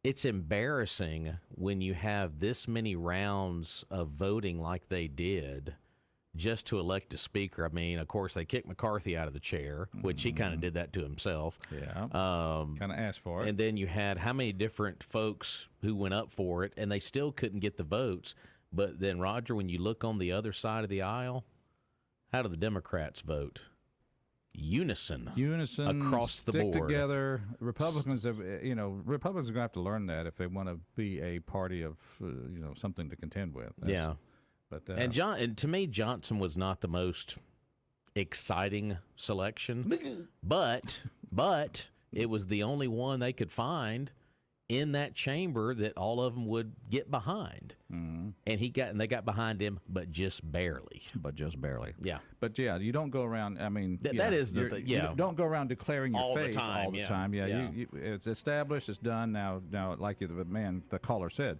It's embarrassing when you have this many rounds of voting like they did just to elect a speaker. I mean, of course, they kicked McCarthy out of the chair, which he kind of did that to himself. Yeah, kind of asked for it. And then you had how many different folks who went up for it, and they still couldn't get the votes. But then, Roger, when you look on the other side of the aisle, how do the Democrats vote? Unison across the board. Stick together. Republicans are going to have to learn that if they want to be a party of something to contend with. But and to me, Johnson was not the most exciting selection, but it was the only one they could find, in that chamber that all of them would get behind. And they got behind him, but just barely. But just barely. Yeah. But yeah, you don't go around. I mean, that is the thing. Yeah. You don't go around declaring your All the faith time, all the yeah. time. Yeah, Yeah. it's established. It's done now. Now, like the caller said,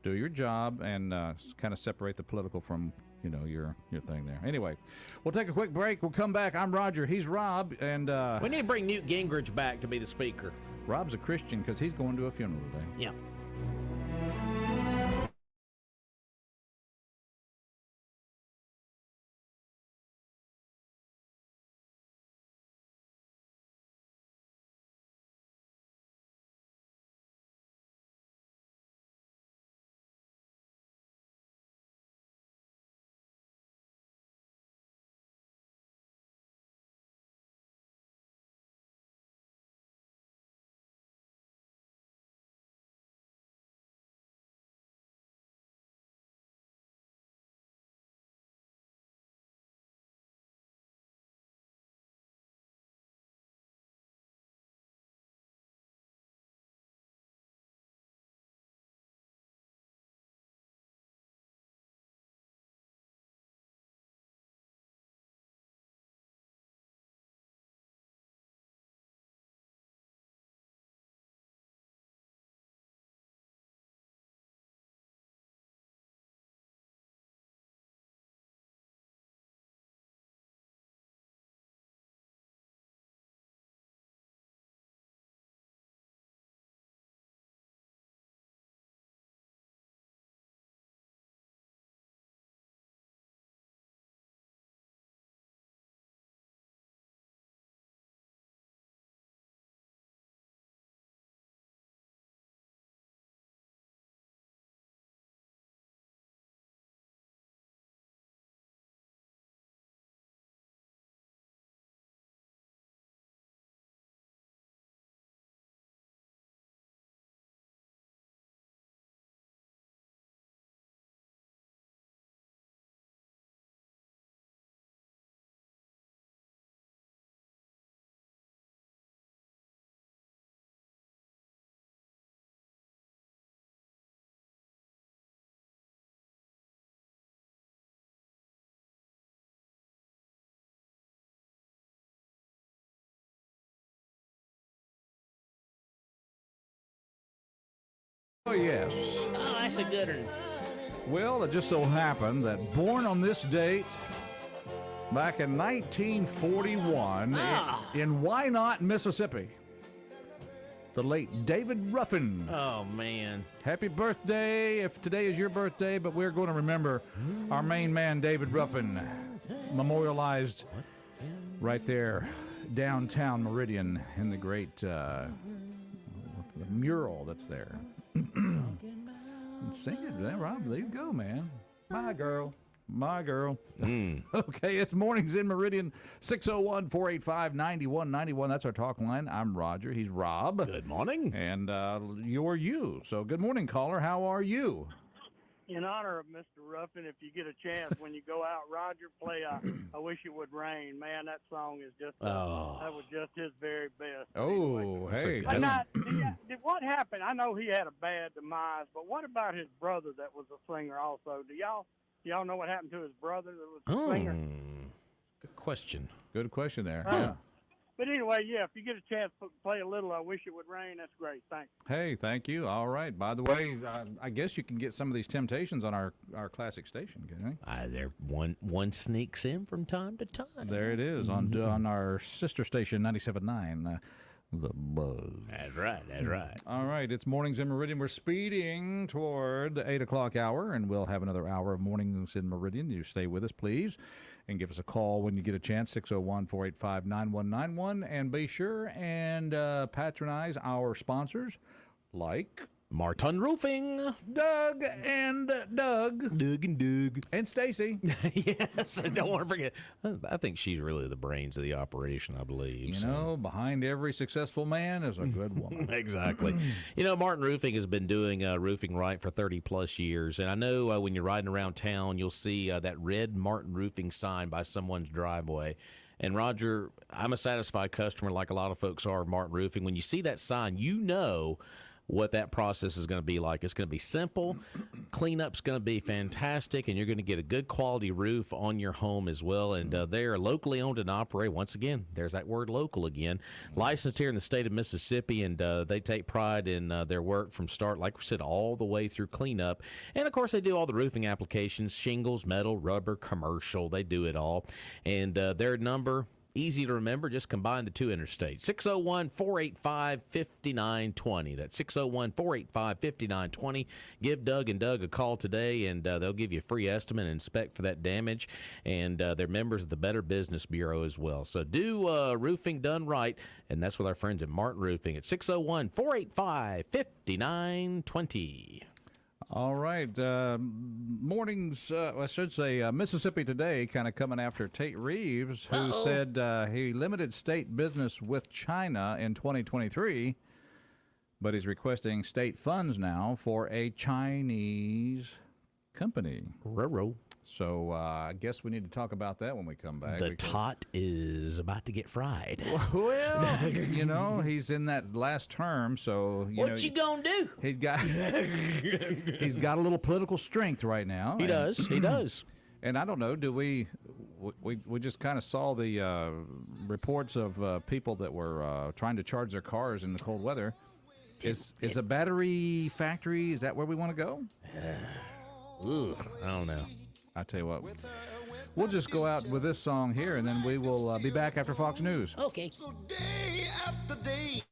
do your job and kind of separate the political from your thing there. Anyway, we'll take a quick break. We'll come back. I'm Roger. He's Rob, and We need to bring Newt Gingrich back to be the speaker. Rob's a Christian because he's going to a funeral today. Yeah. Oh yes. Oh, that's a good one. Well, it just so happened that born on this date back in 1941 in Wynot, Mississippi, the late David Ruffin. Oh, man. Happy birthday if today is your birthday, but we're going to remember our main man, David Ruffin, memorialized right there, downtown Meridian, in the great the mural that's there. Sing it, man, Rob. There you go, man. My girl. My girl. Okay, it's Mornings in Meridian, 601-485-9191. That's our talk line. I'm Roger. He's Rob. Good morning. And you're you. So good morning, caller. How are you? In honor of Mr. Ruffin, if you get a chance when you go out, Roger, play I Wish It Would Rain. Man, that song is just, that was just his very best. Oh, hey. But what happened? I know he had a bad demise, but what about his brother that was a singer also? Do y'all know what happened to his brother that was a singer? Good question. Good question there. Yeah. But anyway, yeah, if you get a chance to play a little I Wish It Would Rain, that's great. Thanks. Hey, thank you. All right. By the way, I guess you can get some of these Temptations on our classic station, can you? There one sneaks in from time to time. There it is on our sister station, 97.9. The Buzz. That's right. That's right. All right, it's Mornings in Meridian. We're speeding toward the 8 o'clock hour, and we'll have another hour of Mornings in Meridian. You stay with us, please, and give us a call when you get a chance, 601-485-9191. And be sure and patronize our sponsors like Martin Roofing. Doug and Doug. Doug and Doug. And Stacy. Yes, I don't want to forget. I think she's really the brains of the operation, I believe. You know, behind every successful man is a good woman. Exactly. You know, Martin Roofing has been doing roofing right for 30-plus years. And I know when you're riding around town, you'll see that red Martin Roofing sign by someone's driveway. And, Roger, I'm a satisfied customer like a lot of folks are of Martin Roofing. When you see that sign, you know what that process is going to be like. It's going to be simple. Cleanup's going to be fantastic, and you're going to get a good quality roof on your home as well. And they are locally owned and operated. Once again, there's that word local again. Licensed here in the state of Mississippi, and they take pride in their work from start, like we said, all the way through cleanup. And, of course, they do all the roofing applications, shingles, metal, rubber, commercial. They do it all. And their number, easy to remember, just combine the two interstates. 601-485-5920. That's 601-485-5920. Give Doug and Doug a call today, and they'll give you a free estimate and inspect for that damage. And they're members of the Better Business Bureau as well. So do roofing done right, and that's with our friends at Martin Roofing at 601-485-5920. All right. Mornings, I should say, Mississippi Today kind of coming after Tate Reeves, who said he limited state business with China in 2023, but he's requesting state funds now for a Chinese company. Ruh-roh. So I guess we need to talk about that when we come back. The tot is about to get fried. Well, you know, he's in that last term, so What you gonna do? he's got he's got a little political strength right now. He does. He does. And I don't know, do we just kind of saw the reports of people that were trying to charge their cars in the cold weather. Is a battery factory, is that where we want to go? Ugh, I don't know. I tell you what, we'll just go out with this song here, and then we will be back after Fox News. Okay. So day after day.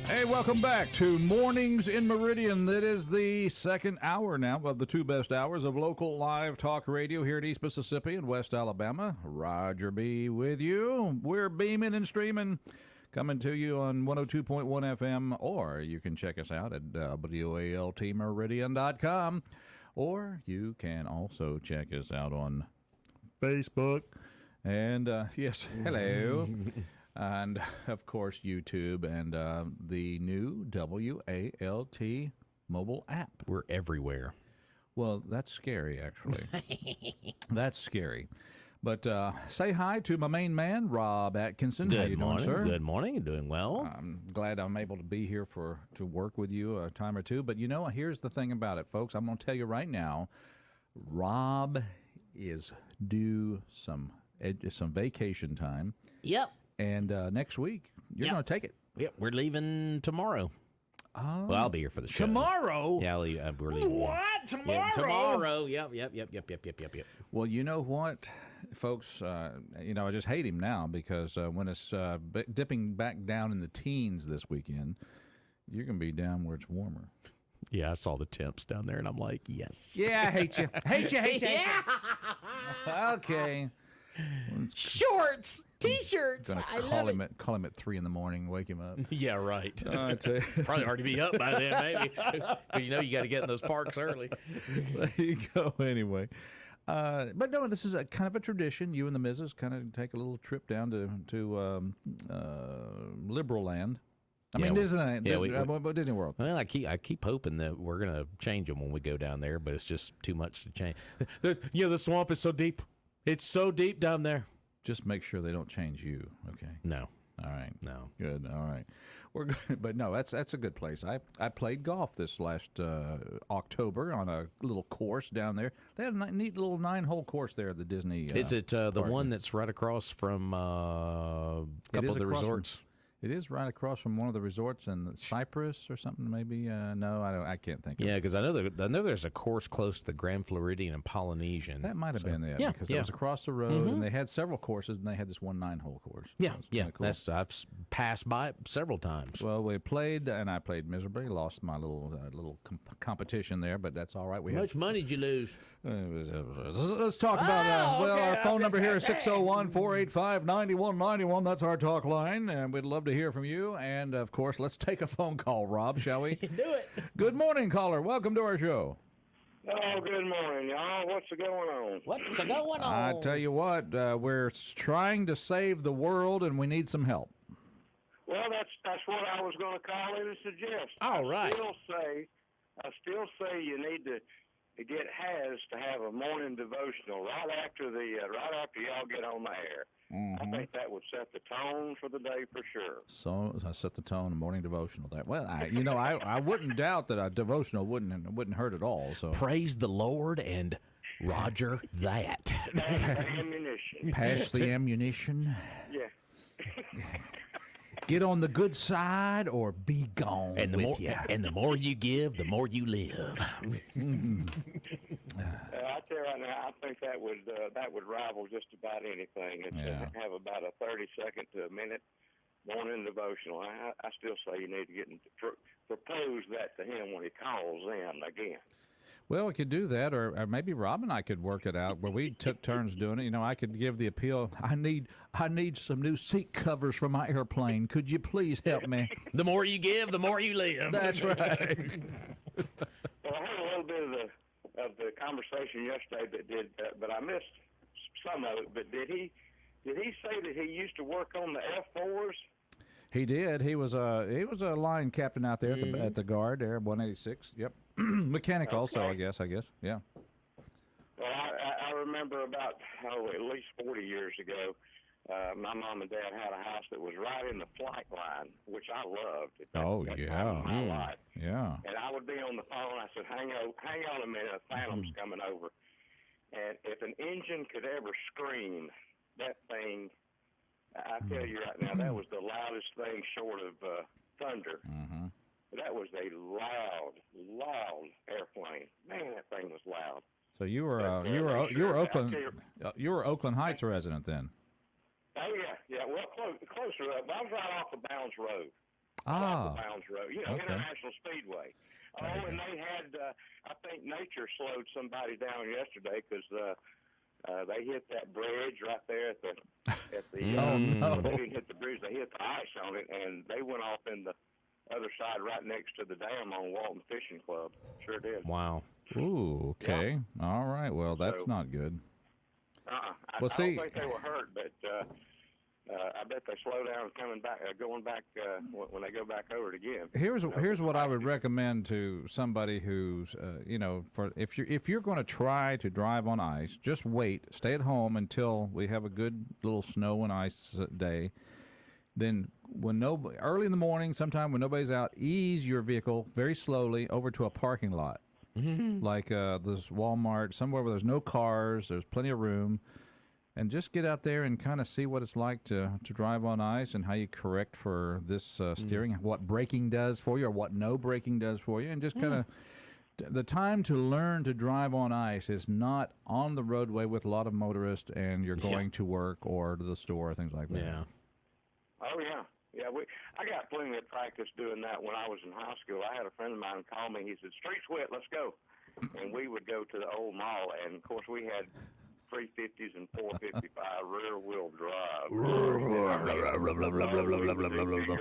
Hey, welcome back to Mornings in Meridian. That is the second hour now of the two best hours of local live talk radio here at East Mississippi and West Alabama. Roger B. with you. We're beaming and streaming, coming to you on 102.1 FM, or you can check us out at WALTmeridian.com, or you can also check us out on Facebook. And, yes, hello. And, of course, YouTube and the new WALT mobile app. We're everywhere. Well, that's scary, actually. That's scary. But say hi to my main man, Rob Atkinson. How you morning. doing, sir? Good morning. Doing well. I'm glad I'm able to be here to work with you a time or two. But, you know, here's the thing about it, folks. I'm going to tell you right now, Rob is due some vacation time. Yep. And next week, you're going to take it. Yep, we're leaving tomorrow. Oh. Well, I'll be here for the show. Tomorrow? Yeah, we're leaving. What? Tomorrow? Yeah, tomorrow. Yep. Well, you know what, folks? You know, I just hate him now because when it's dipping back down in the teens this weekend, you're going to be down where it's warmer. Yeah, I saw the temps down there, and I'm like, yes. Yeah, I hate you. Hate you. Okay. Shorts, T-shirts. Gonna call him at 3 a.m, wake him up. Yeah, right. Probably already be up by then, maybe. Because you know you got to get in those parks early. There you go. Anyway, but no, this is a kind of a tradition. You and the missus kind of take a little trip down to Liberal Land. I mean, Disneyland. Disney World. Well, I keep hoping that we're gonna change them when we go down there, but it's just too much to change. The swamp is so deep. It's so deep down there. Just make sure they don't change you, okay? No. All right. No. Good. All right. We're good. But no, that's a good place. I played golf this last October on a little course down there. They had a neat little 9-hole course there at the Disney. Is it the one that's right across from a couple of the resorts? It is right across from one of the resorts in Cyprus or something. Maybe no, I can't think. Yeah, because I know there's a course close to the Grand Floridian and Polynesian. That might have been it. Yeah, because it was across the road, and they had several courses, and they had this one 9-hole course. Yeah, so cool. I've passed by it several times. Well, we played, and I played miserably. Lost my little competition there, but that's all right. How much money did you lose? Let's talk about our phone number here is 601-485-9191. That's our talk line, and we'd love to hear from you. And of course, let's take a phone call, Rob, shall we? Do it. Good morning, caller. Welcome to our show. Oh, good morning, y'all. What's going on? What's going on? I tell you what, we're trying to save the world, and we need some help. Well, that's what I was going to call in and suggest. All right. I still say you need to get Has to have a morning devotional right after y'all get on the air. I think that would set the tone for the day for sure. So I set the tone, a morning devotional. I wouldn't doubt that a devotional wouldn't hurt at all. So praise the Lord and Roger that. Ammunition. Pass the ammunition. Yeah. Get on the good side or be gone and the more you give, the more you live. I tell you right now, I think that would rival just about anything. Have about a 30-second to a minute morning devotional. I still say you need to propose that to him when he calls in again. Well, we could do that, or maybe Rob and I could work it out where we took turns doing it. You know, I could give the appeal. I need some new seat covers for my airplane. Could you please help me? The more you give, the more you live. That's right. Well, I heard a little bit of the conversation yesterday, but I missed some of it. But did he say that he used to work on the F4s? He did. He was a line captain out there at the guard there, 186. Yep. Mechanic also, I guess. Yeah. Well, I remember about at least 40 years ago, my mom and dad had a house that was right in the flight line, which I loved. My life. Yeah. And I would be on the phone. I said, "Hang on a minute. A Phantom's coming over." And if an engine could ever scream, that thing. I tell you right now, that was the loudest thing short of thunder. Mm-hmm. That was a loud airplane. Man, that thing was loud. So you were Oakland Heights resident then? Oh yeah. Well, closer up. I was right off of Bounds Road. bounds road, okay. International Speedway. Oh, and they had, I think nature slowed somebody down yesterday because they hit that bridge right there at the Oh, no. They didn't hit the bridge, they hit the ice on it, and they went off in the other side right next to the dam on Walton Fishing Club. Sure did. Wow. Ooh, okay. Yeah. All right. Well, that's So- not good. I Well, see- don't think they were hurt, but I bet they slow down going back when they go back over it again. Here's what I would recommend to somebody who's for if you're going to try to drive on ice, just wait, stay at home until we have a good little snow and ice day. Then early in the morning, sometime when nobody's out, ease your vehicle very slowly over to a parking lot, like this Walmart, somewhere where there's no cars, there's plenty of room. And just get out there and kind of see what it's like to drive on ice and how you correct for this steering, what braking does for you or what no braking does for you. And just kind of the time to learn to drive on ice is not on the roadway with a lot of motorists and you're going to work or to the store or things like that. Yeah. Oh, yeah. Yeah, I got plenty of practice doing that when I was in high school. I had a friend of mine call me. He said, "Street's wet, let's go." And we would go to the old mall, and, of course, we had 350s and 455 rear-wheel drive. Figure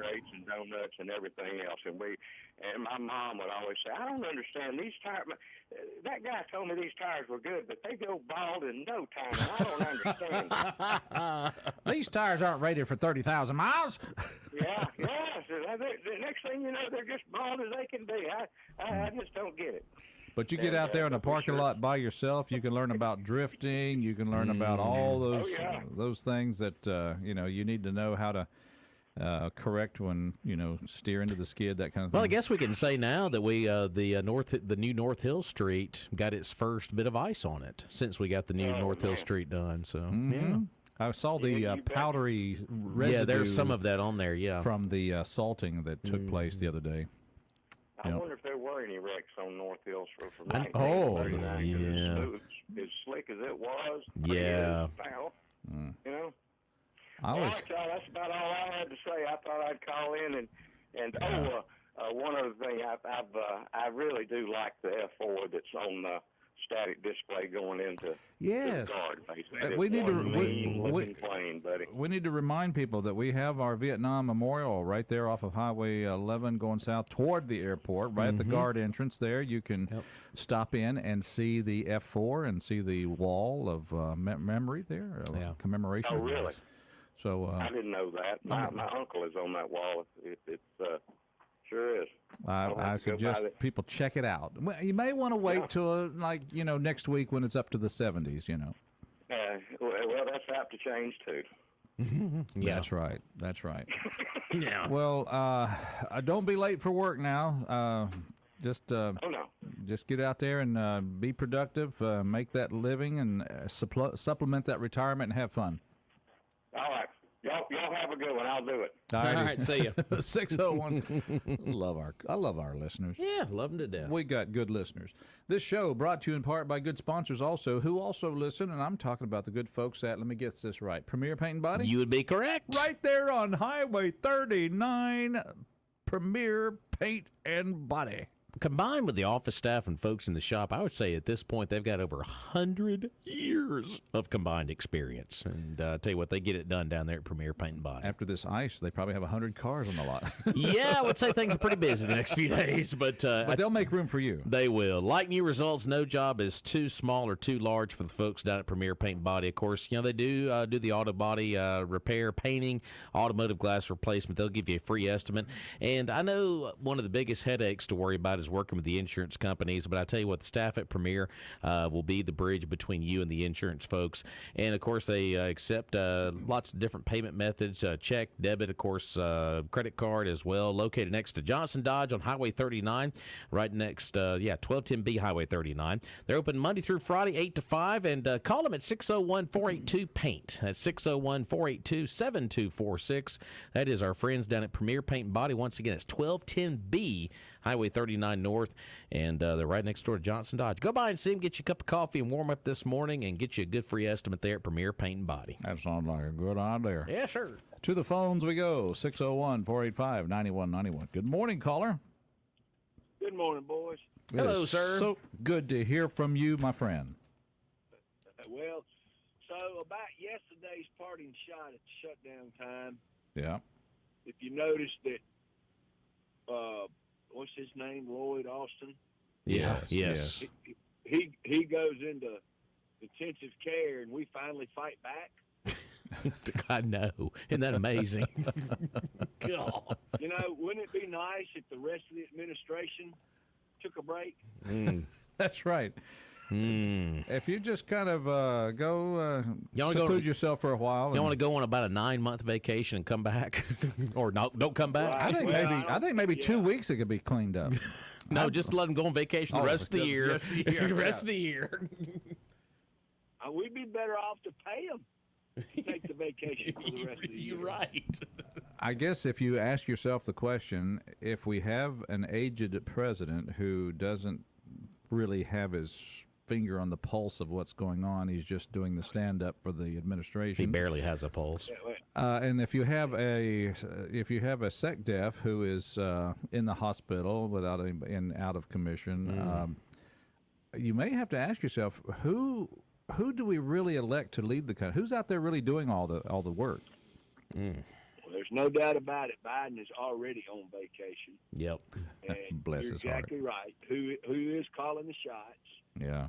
eights and donuts and everything else. And my mom would always say, "I don't understand these tires. That guy told me these tires were good, but they go bald in no time, and I don't understand." These tires aren't rated for 30,000 miles. Yeah. So the next thing you know, they're just bald as they can be. I just don't get it. But you get out there in a parking lot by yourself, you can learn about drifting. You can learn about all those things that you need to know how to correct when steer into the skid, that kind of thing. Well, I guess we can say now that the new North Hill Street got its first bit of ice on it since we got the new North Hill Street done. So yeah. I saw the powdery residue. Yeah, there's some of that on there. Yeah, from the salting that took place the other day. I wonder if there were any wrecks on North Hills from yeah. As slick as it was. Yeah. All right, y'all, that's about all I had to say. I thought I'd call in and one other thing. I really do like the F4 that's on the static display going into the guard. Basically, we need to plane, buddy. We need to remind people that we have our Vietnam Memorial right there off of Highway 11 going south toward the airport, right at the guard entrance there. You can stop in and see the F4 and see the wall of memory there, commemoration. Oh, really? So I didn't know that. My uncle is on that wall. It's sure is. I suggest people check it out. Well, you may want to wait till next week when it's up to the 70s. Well, that's apt to change too. Yeah. That's right. That's right. Yeah. Well, don't be late for work now. Just get out there and be productive. Make that living and supplement that retirement and have fun. All right. Y'all have a good one. I'll do it. All right, see ya. 601. I love our listeners. Yeah, love them to death. We got good listeners. This show brought to you in part by good sponsors who also listen, and I'm talking about the good folks at, let me get this right, Premier Paint and Body? You would be correct. Right there on Highway 39, Premier Paint and Body. Combined with the office staff and folks in the shop, I would say at this point they've got over 100 years of combined experience. And tell you what, they get it done down there at Premier Paint and Body. After this ice, they probably have 100 cars on the lot. Yeah, I would say things are pretty busy the next few days. But they'll make room for you. They will. Like new results, no job is too small or too large for the folks down at Premier Paint and Body. Of course, they do the auto body repair, painting, automotive glass replacement. They'll give you a free estimate. And I know one of the biggest headaches to worry about is working with the insurance companies, but I tell you what, the staff at Premier will be the bridge between you and the insurance folks. And of course, they accept lots of different payment methods: check, debit, of course, credit card as well. Located next to Johnson Dodge on Highway 39, right next, 1210B Highway 39. They're open Monday through Friday, 8 to 5, and call them at 601-482-PAINT. That's 601-482-7246. That is our friends down at Premier Paint and Body. Once again, it's 1210B Highway 39 North, and they're right next door to Johnson Dodge. Go by and see them, get you a cup of coffee and warm up this morning, and get you a good free estimate there at Premier Paint and Body. That sounds like a good idea. Yeah, sure. To the phones we go, 601-485-9191. Good morning, caller. Good morning, boys. Hello, It is sir. So good to hear from you, my friend. Well, so about yesterday's parting shot at shutdown time, Yeah. if you noticed that, what's his name, Lloyd Austin? Yes. He goes into intensive care, and we finally fight back. I know. Isn't that amazing? God. You know, wouldn't it be nice if the rest of the administration took a break? That's right. If you just kind of go Y'all seclude go- yourself for a while. You want to go on about a 9-month vacation and come back, or no, don't come back? I think Well, maybe 2 weeks it could be cleaned up. No, just let them go on vacation the Oh, rest of the the year. rest of the year, The rest yeah. of the year. We'd be better off to pay them to take the vacation for the rest of the year. You're right. I guess if you ask yourself the question, if we have an aged president who doesn't really have his finger on the pulse of what's going on, he's just doing the stand-up for the He administration. barely has a pulse. And if you have a sec def who is in the hospital without and out of commission, you may have to ask yourself who do we really elect to lead the country? Who's out there really doing all the work? Well, there's no doubt about it. Biden is already on vacation. Yep. And Bless you're his heart. exactly right. Who is calling the shots? Yeah.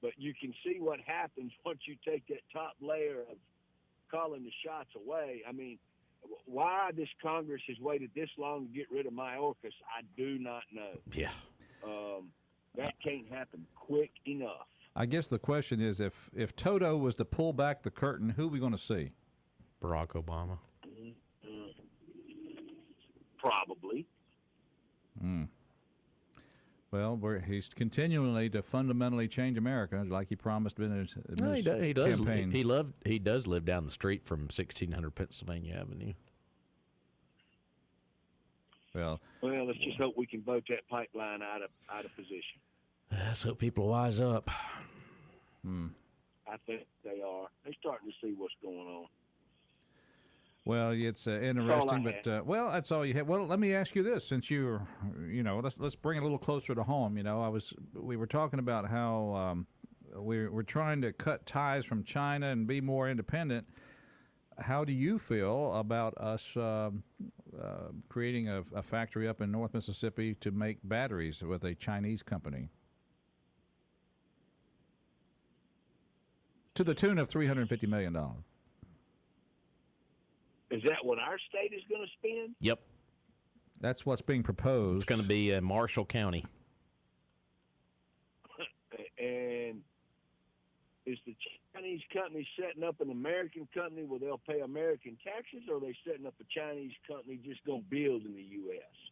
But you can see what happens once you take that top layer of calling the shots away. I mean, why this Congress has waited this long to get rid of Mayorkas, I do not know. Yeah. That can't happen quick enough. I guess the question is, if Toto was to pull back the curtain, who are we going to see? Barack Obama. Probably. Well, he's continually to fundamentally change America, like he promised in his, No, he does. campaign. He does live down the street from 1600 Pennsylvania Avenue. Well, Let's just hope we can vote that pipeline out of position. Let's hope people wise up. I think they are. They're starting to see what's going on. well, it's interesting, but that's all you have. Well, let me ask you this: since let's bring it a little closer to home. We were talking about how we're trying to cut ties from China and be more independent. How do you feel about us creating a factory up in North Mississippi to make batteries with a Chinese company? To the tune of $350 million. Is that what our state is going to spend? Yep. That's what's being proposed. It's going to be in Marshall County. And is the Chinese company setting up an American company where they'll pay American taxes, or are they setting up a Chinese company just going to build in the U.S.?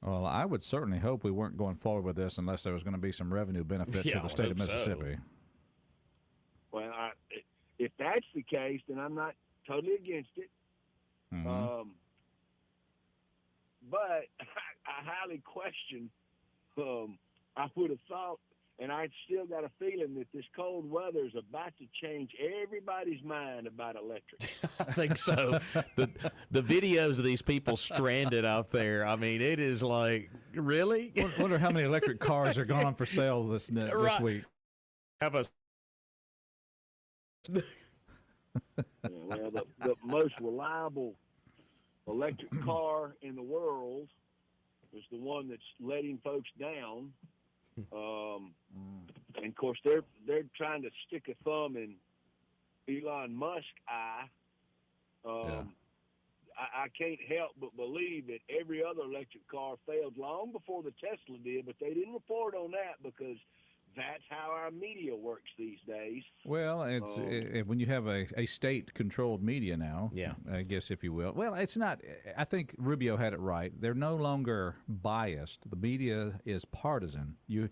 Well, I would certainly hope we weren't going forward with this unless there was going to be some revenue benefit to Yeah, the state of I hope so. Mississippi. Well, if that's the case, then I'm not totally against it. Mhm. But I highly question. I would have thought, and I still got a feeling that this cold weather is about to change everybody's mind about electric. I think so. The videos of these people stranded out there. I mean, it is like, really? Wonder how many electric cars are gone for sale this Right. week. Have a Well, the most reliable electric car in the world is the one that's letting folks down. And of course, they're trying to stick a thumb in Elon Musk's eye. I can't help but believe that every other electric car failed long before the Tesla did, but they didn't report on that because that's how our media works these days. Well, it's when you have a state-controlled media now, Yeah. I guess, if you will. Well, it's not. I think Rubio had it right. They're no longer biased. The media is partisan. You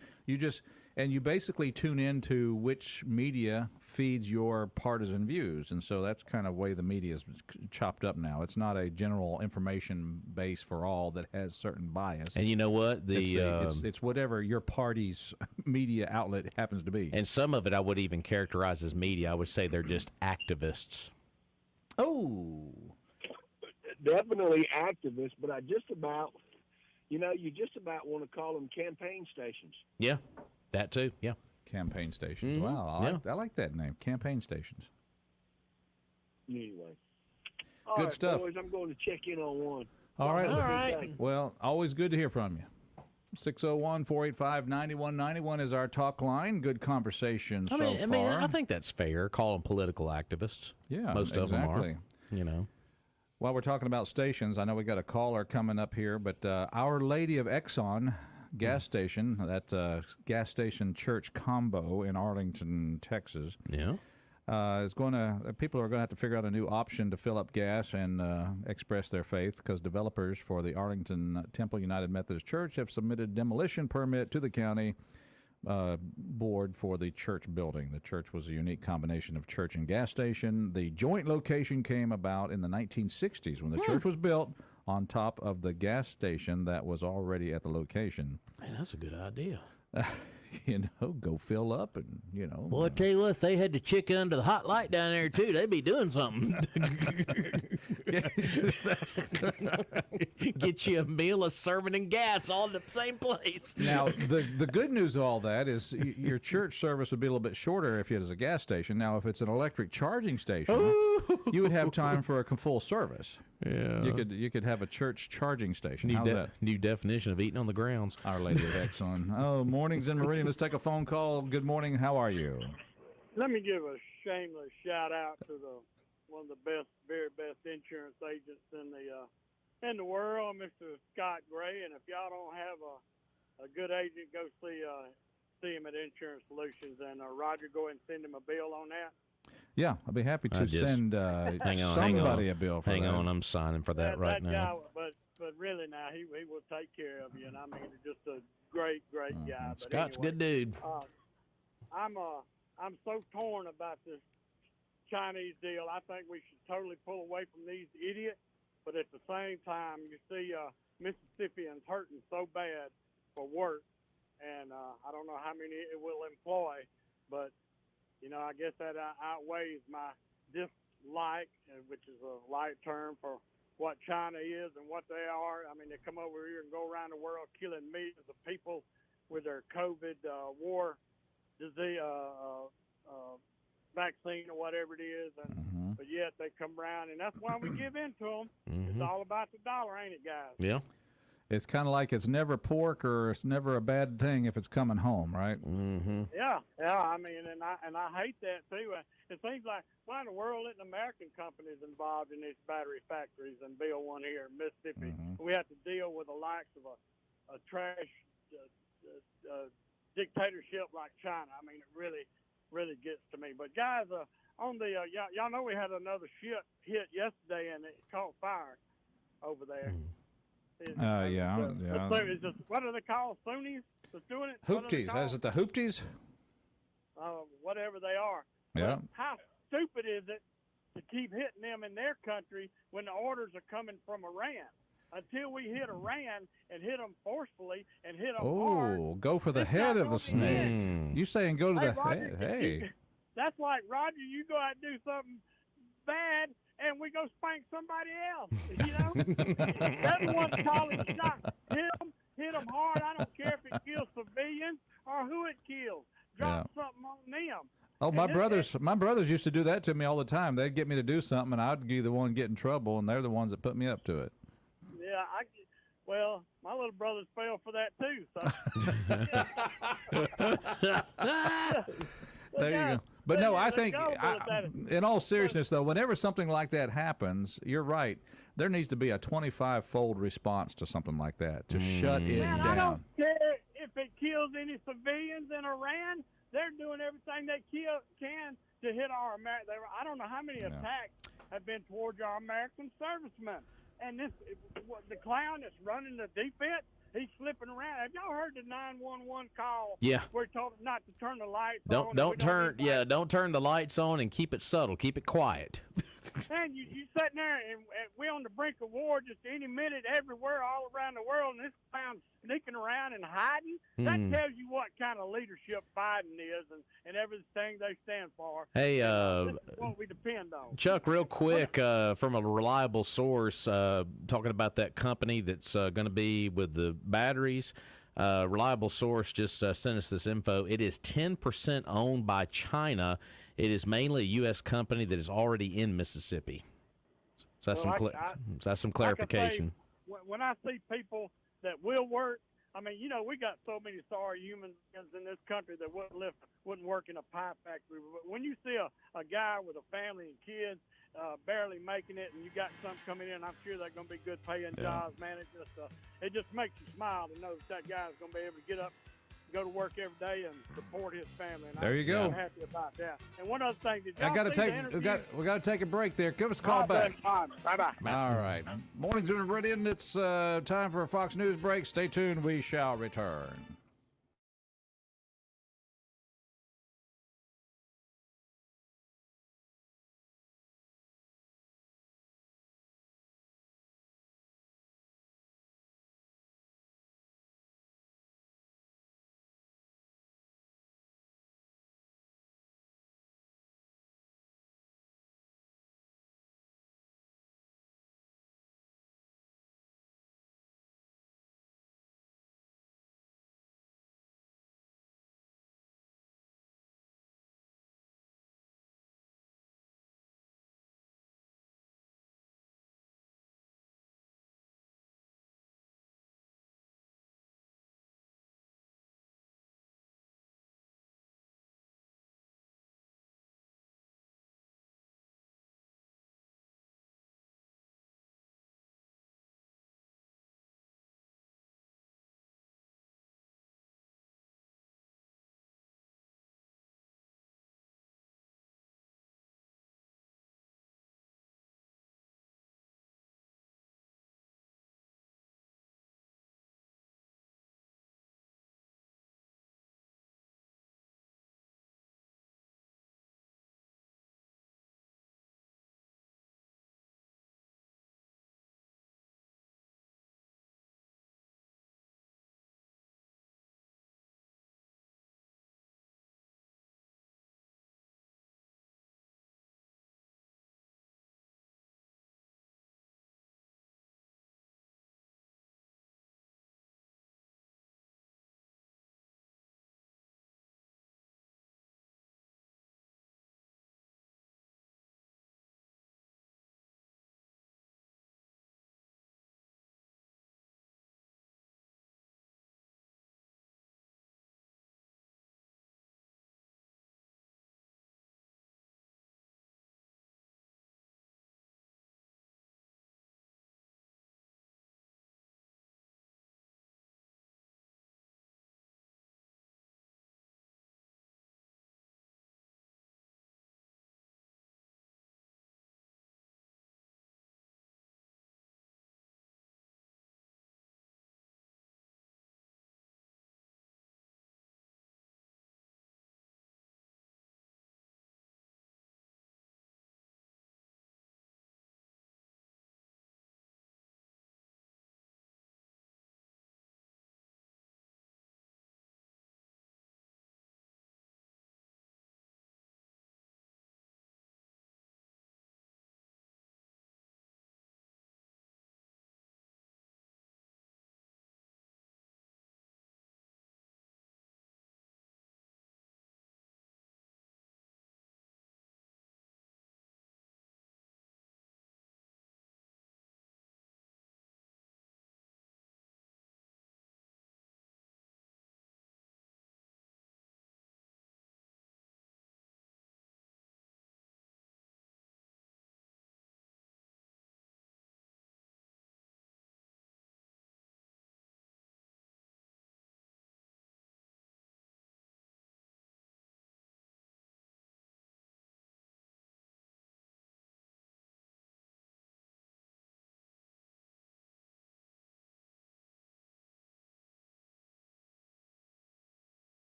basically tune into which media feeds your partisan views, and so that's kind of the way the media is chopped up now. It's not a general information base for all that has certain bias. And you know what? It's whatever your party's media outlet happens to be. And some of it I would even characterize as media. I would say they're just activists. Oh, Definitely activists, but I just about, you just about want to call them campaign stations. yeah, that too. Yeah. Campaign stations. Mhm. Wow, I like that name. Campaign stations. Anyway. Good All right, stuff. boys, I'm going to check in on one. All right. All right. Well, always good to hear from you. 601-485-9191 is our talk line. Good conversation so I mean, far. I think that's fair. Call them political activists. Yeah, most of them exactly. are. While we're talking about stations, I know we got a caller coming up here, but Our Lady of Exxon gas station, that's a gas station church combo in Arlington, Texas, Yeah. is going to, people are going to have to figure out a new option to fill up gas and express their faith, because developers for the Arlington Temple United Methodist Church have submitted demolition permit to the county board for the church building. The church was a unique combination of church and gas station. The joint location came about in the 1960s when the church was built on top of the gas station that was already at the location. Man, that's a good idea. Go fill up and, Well, I tell you what, if they had the chicken under the hot light down there too, they'd be doing something. Get you a meal, a sermon, and gas all in the same place. Now, the good news of all that is your church service would be a little bit shorter if it is a gas station. Now, if it's an electric charging station, you would have time for a full service. Yeah. You could have a church charging station. How's that? New definition of eating on the grounds. Our Lady of Exxon. Oh, mornings in Meridian. Let's take a phone call. Good morning. How are you? Let me give a shameless shout out to one of the very best insurance agents in the world, Mr. Scott Gray. And if y'all don't have a good agent, go see him at Insurance Solutions. And Roger, go ahead and send him a bill on that. Yeah, I'll be happy to send somebody a bill for that. Hang on, I'm signing for that right now. Guy, but really now, he will take care of you. And I mean, just a great guy. But Scott's anyway, a good dude. I'm so torn about this Chinese deal. I think we should totally pull away from these idiots. But at the same time, you see Mississippians hurting so bad for work, and I don't know how many it will employ, but I guess that outweighs my dislike, which is a light term for what China is and what they are. I mean, they come over here and go around the world killing millions of people with their COVID war disease vaccine or whatever it is, and but yet they come around, and that's why we give in to them. It's all about the dollar, ain't it, guys? Yeah. It's kind of like it's never pork or it's never a bad thing if it's coming home, right? Mm-hmm. Yeah. I mean, and I hate that too. It seems like why in the world isn't American companies involved in these battery factories and build one here in Mississippi? We have to deal with the likes of a trash dictatorship like China. I mean, it really gets to me. But guys, on the y'all know we had another ship hit yesterday and it caught fire over there. Yeah. What are they called? Sunnis that's doing it? Hoopties. Is it the Hoopties? Whatever they are. Yeah. But how stupid is it to keep hitting them in their country when the orders are coming from Iran? Until we hit Iran and hit them forcefully and hit them hard. Oh, go for the head of the snake. You saying go to the Roger, head? Hey. That's like, Roger, you go out and do something bad, and we go spank somebody else. They're the ones calling shots. Hit them hard. I don't care if it kills civilians or who it kills. Drop something on them. Oh, my brothers used to do that to me all the time. They'd get me to do something, and I'd be the one get in trouble, and they're the ones that put me up to it. Yeah, my little brothers fell for that too. So. There you go. But no, I think, in all seriousness, though, whenever something like that happens, you're right. There needs to be a 25-fold response to something like that to shut it down. I don't care if it kills any civilians in Iran. They're doing everything they can to hit our American. I don't know how many attacks have been towards our American servicemen. And the clown that's running the defense, he's flipping around. Have y'all heard the 911 call? Yeah. Where he told them not to turn the lights on? Don't turn the lights on and keep it subtle. Keep it quiet. Man, you sitting there and we're on the brink of war just any minute, everywhere, all around the world, and this clown sneaking around and hiding. That tells you what kind of leadership Biden is and everything they stand for. Hey, this is what we depend on. Chuck, real quick, from a reliable source, talking about that company that's going to be with the batteries. Reliable source just sent us this info. It is 10% owned by China. It is mainly a U.S. company that is already in Mississippi. So that's, that's some clarification. Like I say, when I see people that will work, I mean, you know, we got so many sorry humans in this country that wouldn't work in a pipe factory. But when you see a guy with a family and kids barely making it, and you got some coming in, I'm sure they're going to be good paying jobs, man. It just makes you smile to know that guy's going to be able to get up, go to work every day, and support his family. And there you go. I'm happy about that. And one other thing, we got to take a break there. Give us a call back. Bye-bye. All right. Mornings in Meridian. It's time for a Fox News break. Stay tuned. We shall return.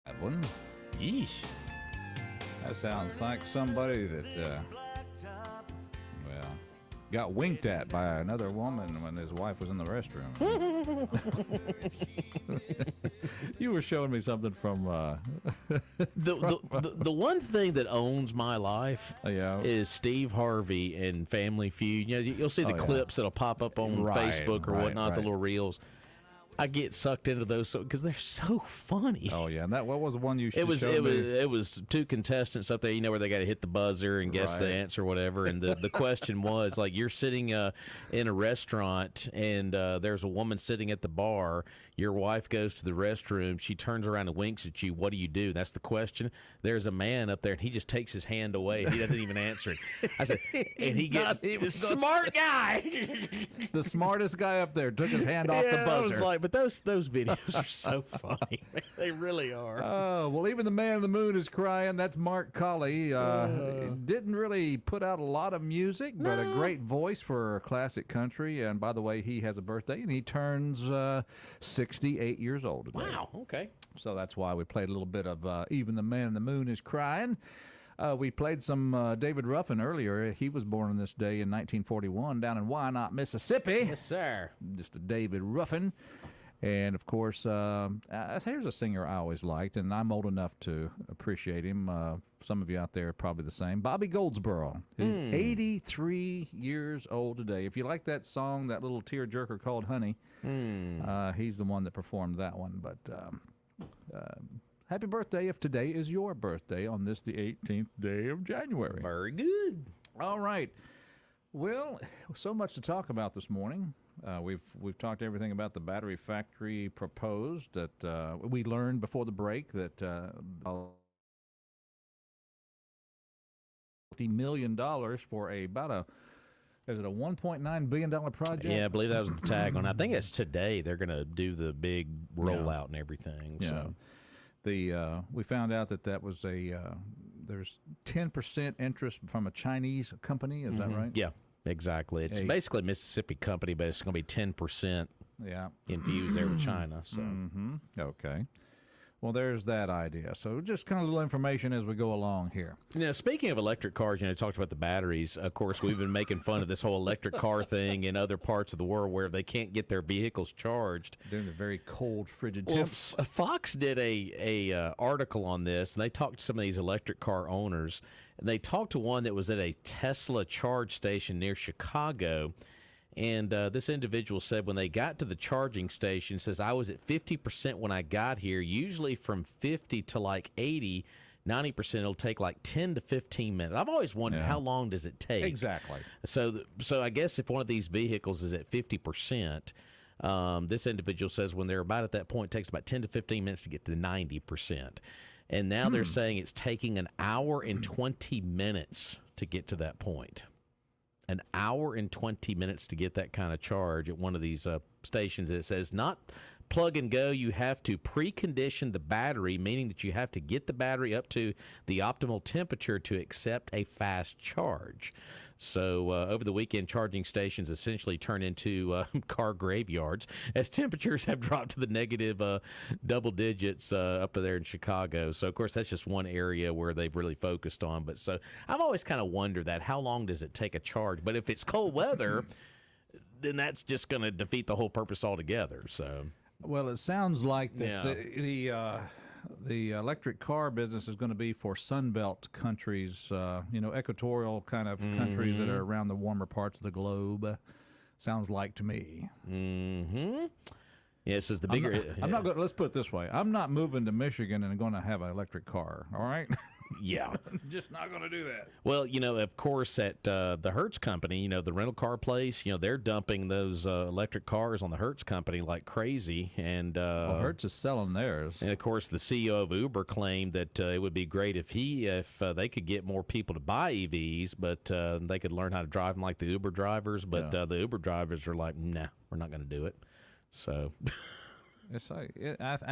That one. Yeesh. That sounds like somebody that, well, got winked at by another woman when his wife was in the restroom. You were showing me something from The one thing that owns my life yeah. is Steve Harvey and Family Feud. You know, you'll see the Oh, yeah. clips that'll pop up on Right, Facebook or right, whatnot, the right. little reels. I get sucked into those because they're so funny. Oh yeah, and what was the one you It was showed me? it was two contestants up there, you know, where they got to hit the buzzer and guess the Right. answer or whatever. And the question was like, you're sitting in a restaurant and there's a woman sitting at the bar. Your wife goes to the restroom. She turns around and winks at you. What do you do? That's the question. There's a man up there and he just takes his hand away. He doesn't even answer it. I said, and he gets smart guy. The smartest guy up there took his hand off the I buzzer. was like, but those videos are so funny. They really are. Oh, well, even the man in the moon is crying. That's Mark Colley. Didn't really put out a lot of music, but a great voice for classic country. And by the way, he has a birthday, and he turns 68 years old today. Wow. Okay. So that's why we played a little bit of Even the Man in the Moon is Crying. We played some David Ruffin earlier. He was born on this day in 1941 down in Wyandotte, Mississippi. Yes, sir. Just a David Ruffin. And, of course, here's a singer I always liked, and I'm old enough to appreciate him. Some of you out there are probably the same. Bobby Goldsboro is 83 years old today. If you like that song, that little tearjerker called Honey, he's the one that performed that one. But happy birthday if today is your birthday on this, the 18th day of January. Very good. All right. Well, so much to talk about this morning. We've talked everything about the battery factory proposed that we learned before the break that $50 million for is it a $1.9 billion project? Yeah, I believe that was the tag on. I think it's today they're going to do the big rollout and everything. Yeah. So We found out that was there's 10% interest from a Chinese company. Is that right? yeah, exactly. It's basically a Mississippi company, but it's going to be 10% Yeah. infused there with China. So Okay. Well, there's that idea. So just kind of a little information as we go along here. Now, speaking of electric cars, you know, talked about the batteries. Of course, we've been making fun of this whole electric car thing in other parts of the world where they can't get their vehicles charged. During the very cold, frigid Well, temps. Fox did a article on this, and they talked to some of these electric car owners, and they talked to one that was at a Tesla charge station near Chicago. And this individual said when they got to the charging station, says, I was at 50% when I got here. Usually from 50 to like 80, 90%, it'll take like 10 to 15 minutes. I've always wondered, how long does it take? Exactly. So I guess if one of these vehicles is at 50%, this individual says when they're about at that point, it takes about 10 to 15 minutes to get to 90%. And now they're saying it's taking an hour and 20 minutes to get to that point. An hour and 20 minutes to get that kind of charge at one of these stations. It says not plug and go. You have to precondition the battery, meaning that you have to get the battery up to the optimal temperature to accept a fast charge. So over the weekend, charging stations essentially turn into car graveyards as temperatures have dropped to the negative double digits up there in Chicago. So, of course, that's just one area where they've really focused on. But so I've always kind of wondered that. How long does it take a charge? But if it's cold weather, then that's just going to defeat the whole purpose altogether. So, Well, it sounds like that the electric car business is going to be for Sunbelt countries, equatorial kind of countries that are around the warmer parts of the globe. Sounds like to me. yeah, it says the bigger. I'm not going. Let's put it this way: I'm not moving to Michigan and going to have an electric car. All right, Yeah. just not going to do that. Well, of course, at the Hertz company, the rental car place, they're dumping those electric cars on the Hertz company like crazy. And Hertz is selling theirs. And of course, the CEO of Uber claimed that it would be great if they could get more people to buy EVs, but they could learn how to drive them like the Uber drivers. But the Uber drivers are like, nah, we're not going to do it. So. It's like, that's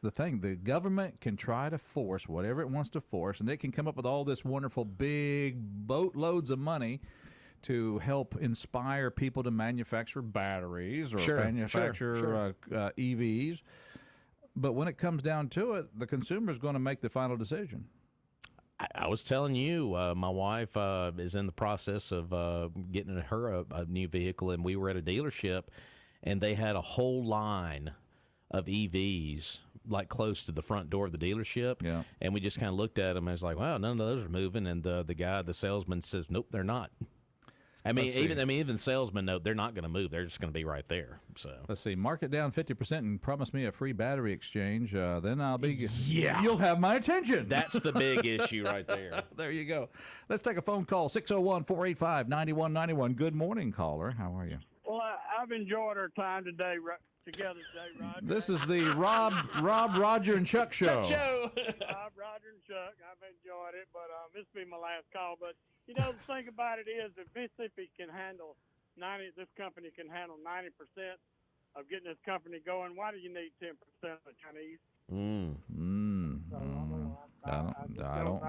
the thing. The government can try to force whatever it wants to force, and it can come up with all this wonderful big boatloads of money to help inspire people to manufacture batteries or manufacture EVs. But when it comes down to it, the consumer is going to make the final decision. I was telling you, my wife is in the process of getting her a new vehicle, and we were at a dealership, and they had a whole line of EVs like close to the front door of the dealership. Yeah. And we just kind of looked at them and was like, wow, none of those are moving. And the salesman says, nope, they're not. Even the salesmen know they're not going to move. They're just going to be right there. So let's see. Mark it down 50% and promise me a free battery exchange. Then I'll be. Yeah. You'll have my attention. That's the big issue right there. There you go. Let's take a phone call. 601-485-9191. Good morning, caller. How are you? Well, I've enjoyed our time together today, Roger. This is the Rob, Roger, and Chuck show. Chuck show. Rob, Roger, and Chuck. I've enjoyed it, but this will be my last call. But the thing about it is, if Mississippi can handle this company can handle 90% of getting this company going, why do you need 10% of the Chinese? I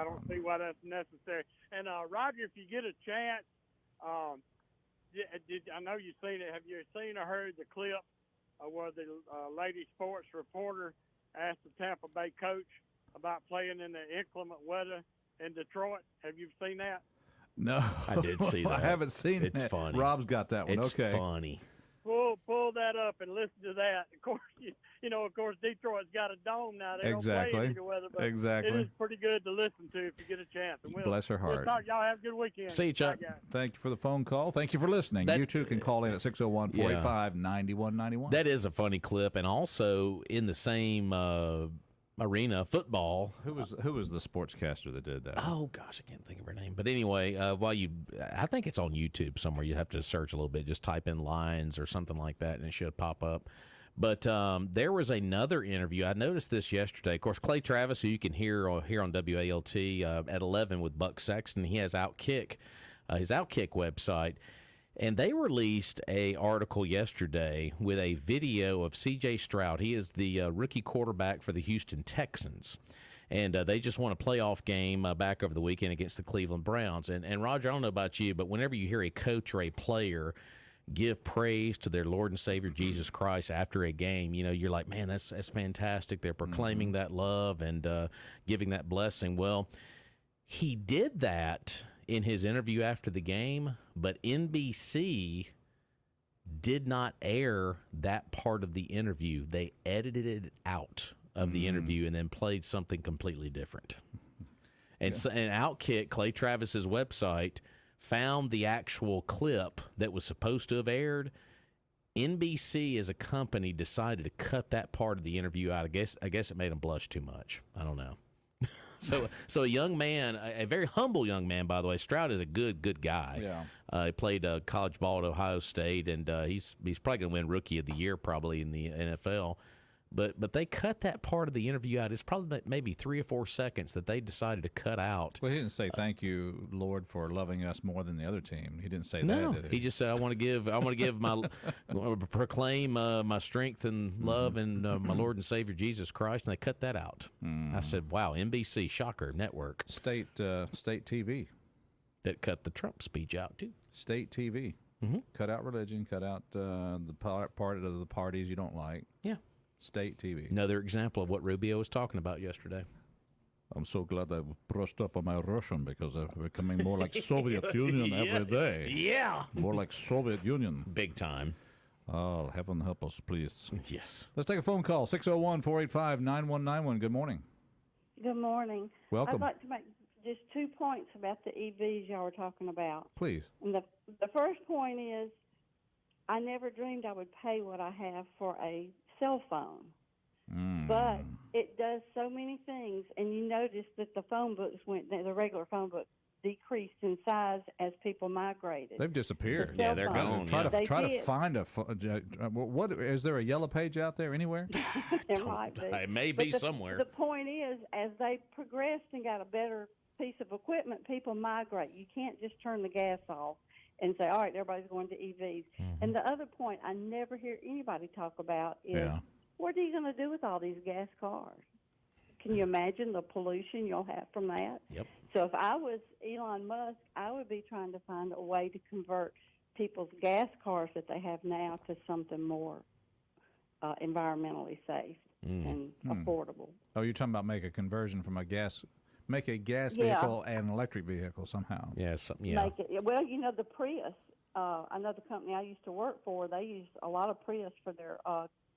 don't see why that's necessary. And Roger, if you get a chance, I know you've seen it. Have you seen or heard the clip where the lady sports reporter asked the Tampa Bay coach about playing in the inclement weather in Detroit? Have you seen that? No. I did see that. I haven't seen it. It's funny. Rob's got that one. It's okay. funny. Pull that up and listen to that. Of course, of course, Detroit's got a dome now. They don't play in any weather, but it is pretty good to listen to if you get a chance. And Bless her heart. Y'all have a good weekend. See you, Chuck. Bye, guys. Thank you for the phone call. Thank you for listening. You too can call in at 601-485-9191. That is a funny clip, and also in the same arena, football. Who was the sportscaster that did that? Oh gosh, I can't think of her name. But anyway, I think it's on YouTube somewhere. You have to search a little bit, just type in lines or something like that, and it should pop up. But there was another interview. I noticed this yesterday. Of course, Clay Travis, who you can hear on WALT at 11 with Buck Sexton, he has Outkick, his Outkick website. And they released a article yesterday with a video of C.J. Stroud. He is the rookie quarterback for the Houston Texans. And they just won a playoff game back over the weekend against the Cleveland Browns. And Roger, I don't know about you, but whenever you hear a coach or a player give praise to their Lord and Savior Jesus Christ after a game, you're like, man, that's fantastic. They're proclaiming that love and giving that blessing. Well, he did that in his interview after the game, but NBC did not air that part of the interview. They edited it out of the interview and then played something completely different. And so, and Outkick, Clay Travis's website, found the actual clip that was supposed to have aired. NBC as a company decided to cut that part of the interview out. I guess it made them blush too much. I don't know. So a young man, a very humble young man, by the way. Stroud is a good guy. Yeah. He played college ball at Ohio State, and he's probably going to win Rookie of the Year probably in the NFL. But they cut that part of the interview out. It's probably maybe 3 or 4 seconds that they decided to cut out. Well, he didn't say thank you, Lord, for loving us more than the other team. He didn't say No, that. Did he? He just said, I want to give proclaim my strength and love and my Lord and Savior Jesus Christ, and they cut that out. I said, wow, NBC, shocker, network. State TV. That cut the Trump speech out, too. State TV. Cut out religion, cut out the part of the parties you don't like. Yeah. State TV. Another example of what Rubio was talking about yesterday. I'm so glad I brushed up on my Russian because I'm becoming more like Soviet Union every day. Yeah. More like Soviet Union. Big time. Oh, heaven help us, please. Yes. Let's take a phone call, 601-485-9191. Good morning. Good morning. Welcome. I'd like to make just 2 points about the EVs y'all were talking about. Please. And the first point is I never dreamed I would pay what I have for a cell phone. But it does so many things, and you notice that the regular phone books decreased in size as people migrated. They've disappeared. The cell they're phones, gone. Try to find a what is there a yellow page out there anywhere? There might be. It may be somewhere. The point is, as they progressed and got a better piece of equipment, people migrate. You can't just turn the gas off and say, all right, everybody's going to EVs. And the other point I never hear anybody talk about is, what are you going to do with all these gas cars? Can you imagine the pollution you'll have from that? Yep. So if I was Elon Musk, I would be trying to find a way to convert people's gas cars that they have now to something more environmentally safe and affordable. Oh, you're talking about make a conversion from make a gas Yeah. vehicle and electric vehicle somehow. Yeah, something. Yeah. Make it well. You know, the Prius. I know the company I used to work for. They use a lot of Prius for their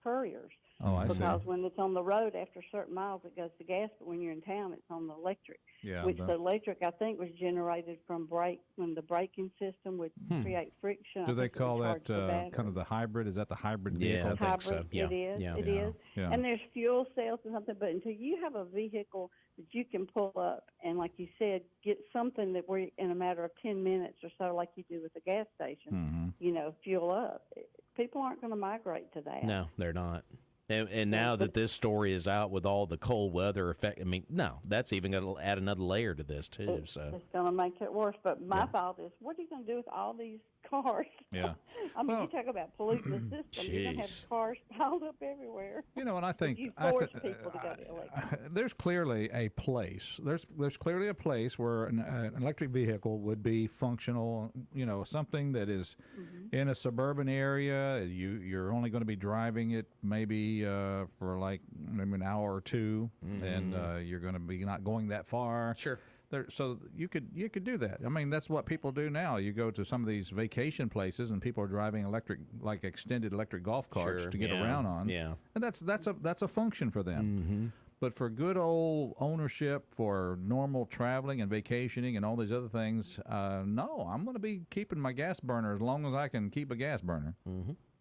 couriers. Oh, I see. Because when it's on the road after certain miles, it goes to gas. But when you're in town, it's on the electric. Yeah, Which the electric, I think, was generated from when the braking system would create friction. Do I they think it would call that charge the battery. kind of the hybrid? Is that the hybrid Yeah, vehicle? I think so. Hybrid, Yeah. it is. Yeah. It Yeah. is. Yeah. And there's fuel cells and something, but until you have a vehicle that you can pull up and, like you said, get something that we're in a matter of 10 minutes or so, like you do with a gas station, you know, fuel up. People aren't going to migrate to that. No, they're not. And now that this story is out with all the cold weather effect, I mean, no, that's even going to add another layer to this too. So It's going to make it worse. But my thought is, what are you going to do with all these cars? Yeah. I mean, Well, you talk about polluting the system. You're going to jeez. have cars piled up everywhere. You know, and I think You force people to go to electric. there's clearly a place. There's clearly a place where an electric vehicle would be functional. You know, something that is in a suburban area. You're only going to be driving it maybe for like maybe an hour or two, and you're going to be not going that far. Sure. So you could do that. I mean, that's what people do now. You go to some of these vacation places, and people are driving like extended electric golf carts Sure, to get yeah, around on. yeah. And that's a function for them. But for good old ownership, for normal traveling and vacationing and all these other things, no, I'm going to be keeping my gas burner as long as I can keep a gas burner.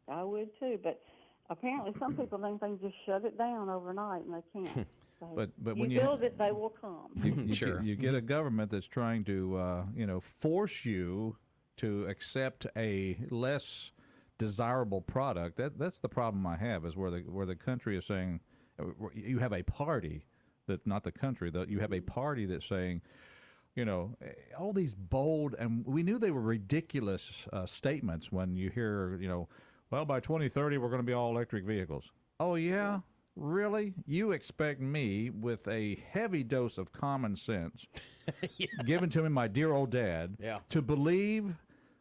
I would too, but apparently some people think they can just shut it down overnight, and they can't. So But you when you build it, they will come. you get a government that's trying to force you to accept a less desirable product. That's the problem I have, is where the country is saying, you have a party that's not the country, that you have a party that's saying, you know, all these bold, and we knew they were ridiculous statements when you hear, you know, well, by 2030 we're going to be all electric vehicles. Oh yeah. Really? You expect me, with a heavy dose of common sense given to me, my dear old dad, to believe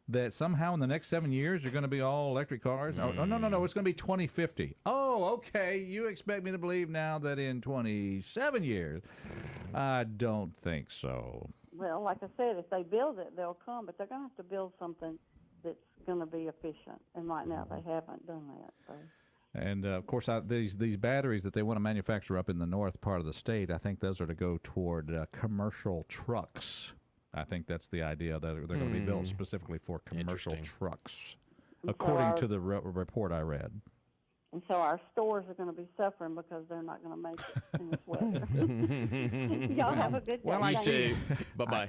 that somehow in the next 7 years you're going to be all electric cars? Oh, no, it's going to be 2050. Oh, okay. You expect me to believe now that in 27 years? I don't think so. Well, like I said, if they build it, they'll come, but they're going to have to build something that's going to be efficient. And right now they haven't done that. So. And, of course, these batteries that they want to manufacture up in the north part of the state, I think those are to go toward commercial trucks. I think that's the idea, that they're going to be built specifically for commercial trucks, according to the report I read. And so our stores are going to be suffering because they're not going to make it in this weather. Y'all have a good day. Well, I Thank see. you. Bye-bye.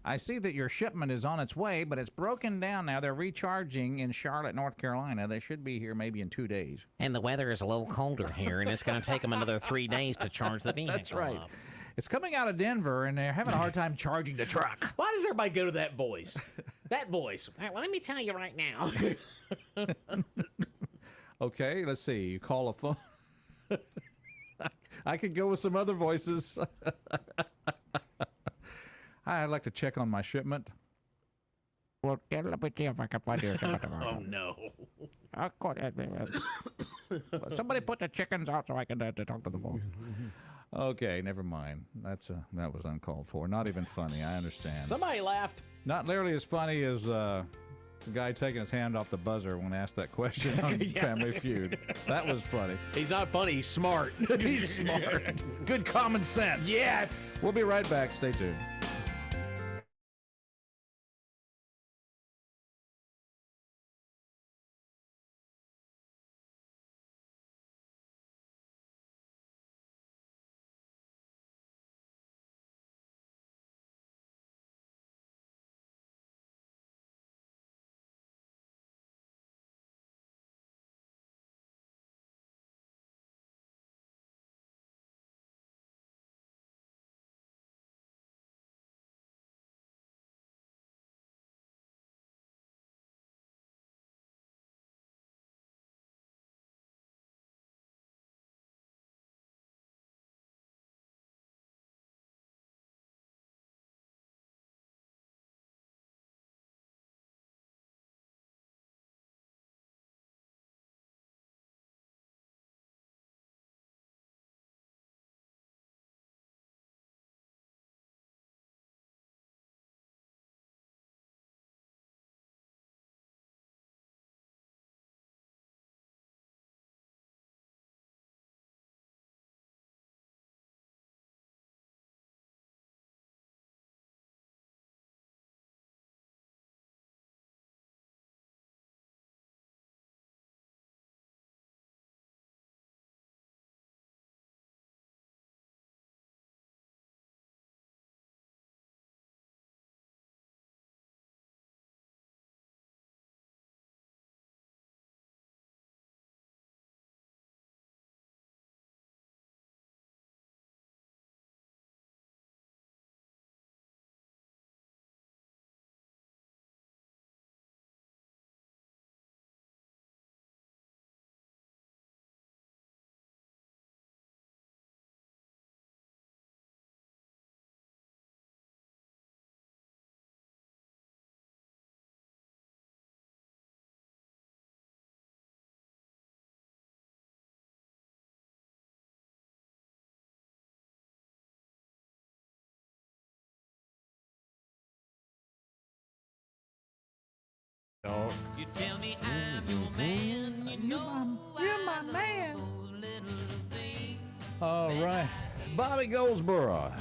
I see that your shipment is on its way, but it's broken down now. They're recharging in Charlotte, North Carolina. They should be here maybe in 2 days. And the weather is a little colder here, and it's going to take them another 3 days to charge the vehicle. That's right. up. It's coming out of Denver, and they're having a hard time charging the truck. Why does everybody go to that voice? That voice. All right, well, let me tell you right now. Okay, let's see. You call a phone. I could go with some other voices. Hi, I'd like to check on my shipment. Well, let me see if I can find you. Oh no. Of course. Somebody put the chickens out so I can talk to the phone. Okay, never mind. That was uncalled for. Not even funny. I understand. Somebody laughed. Not nearly as funny as the guy taking his hand off the buzzer when asked that question on Family Feud. That was funny. He's not funny. He's smart. He's smart. Good common sense. Yes. We'll be right back. Stay tuned. Oh. You tell me I'm your man. You know you're my I man. know those little things. All right. Bobby Goldsboro.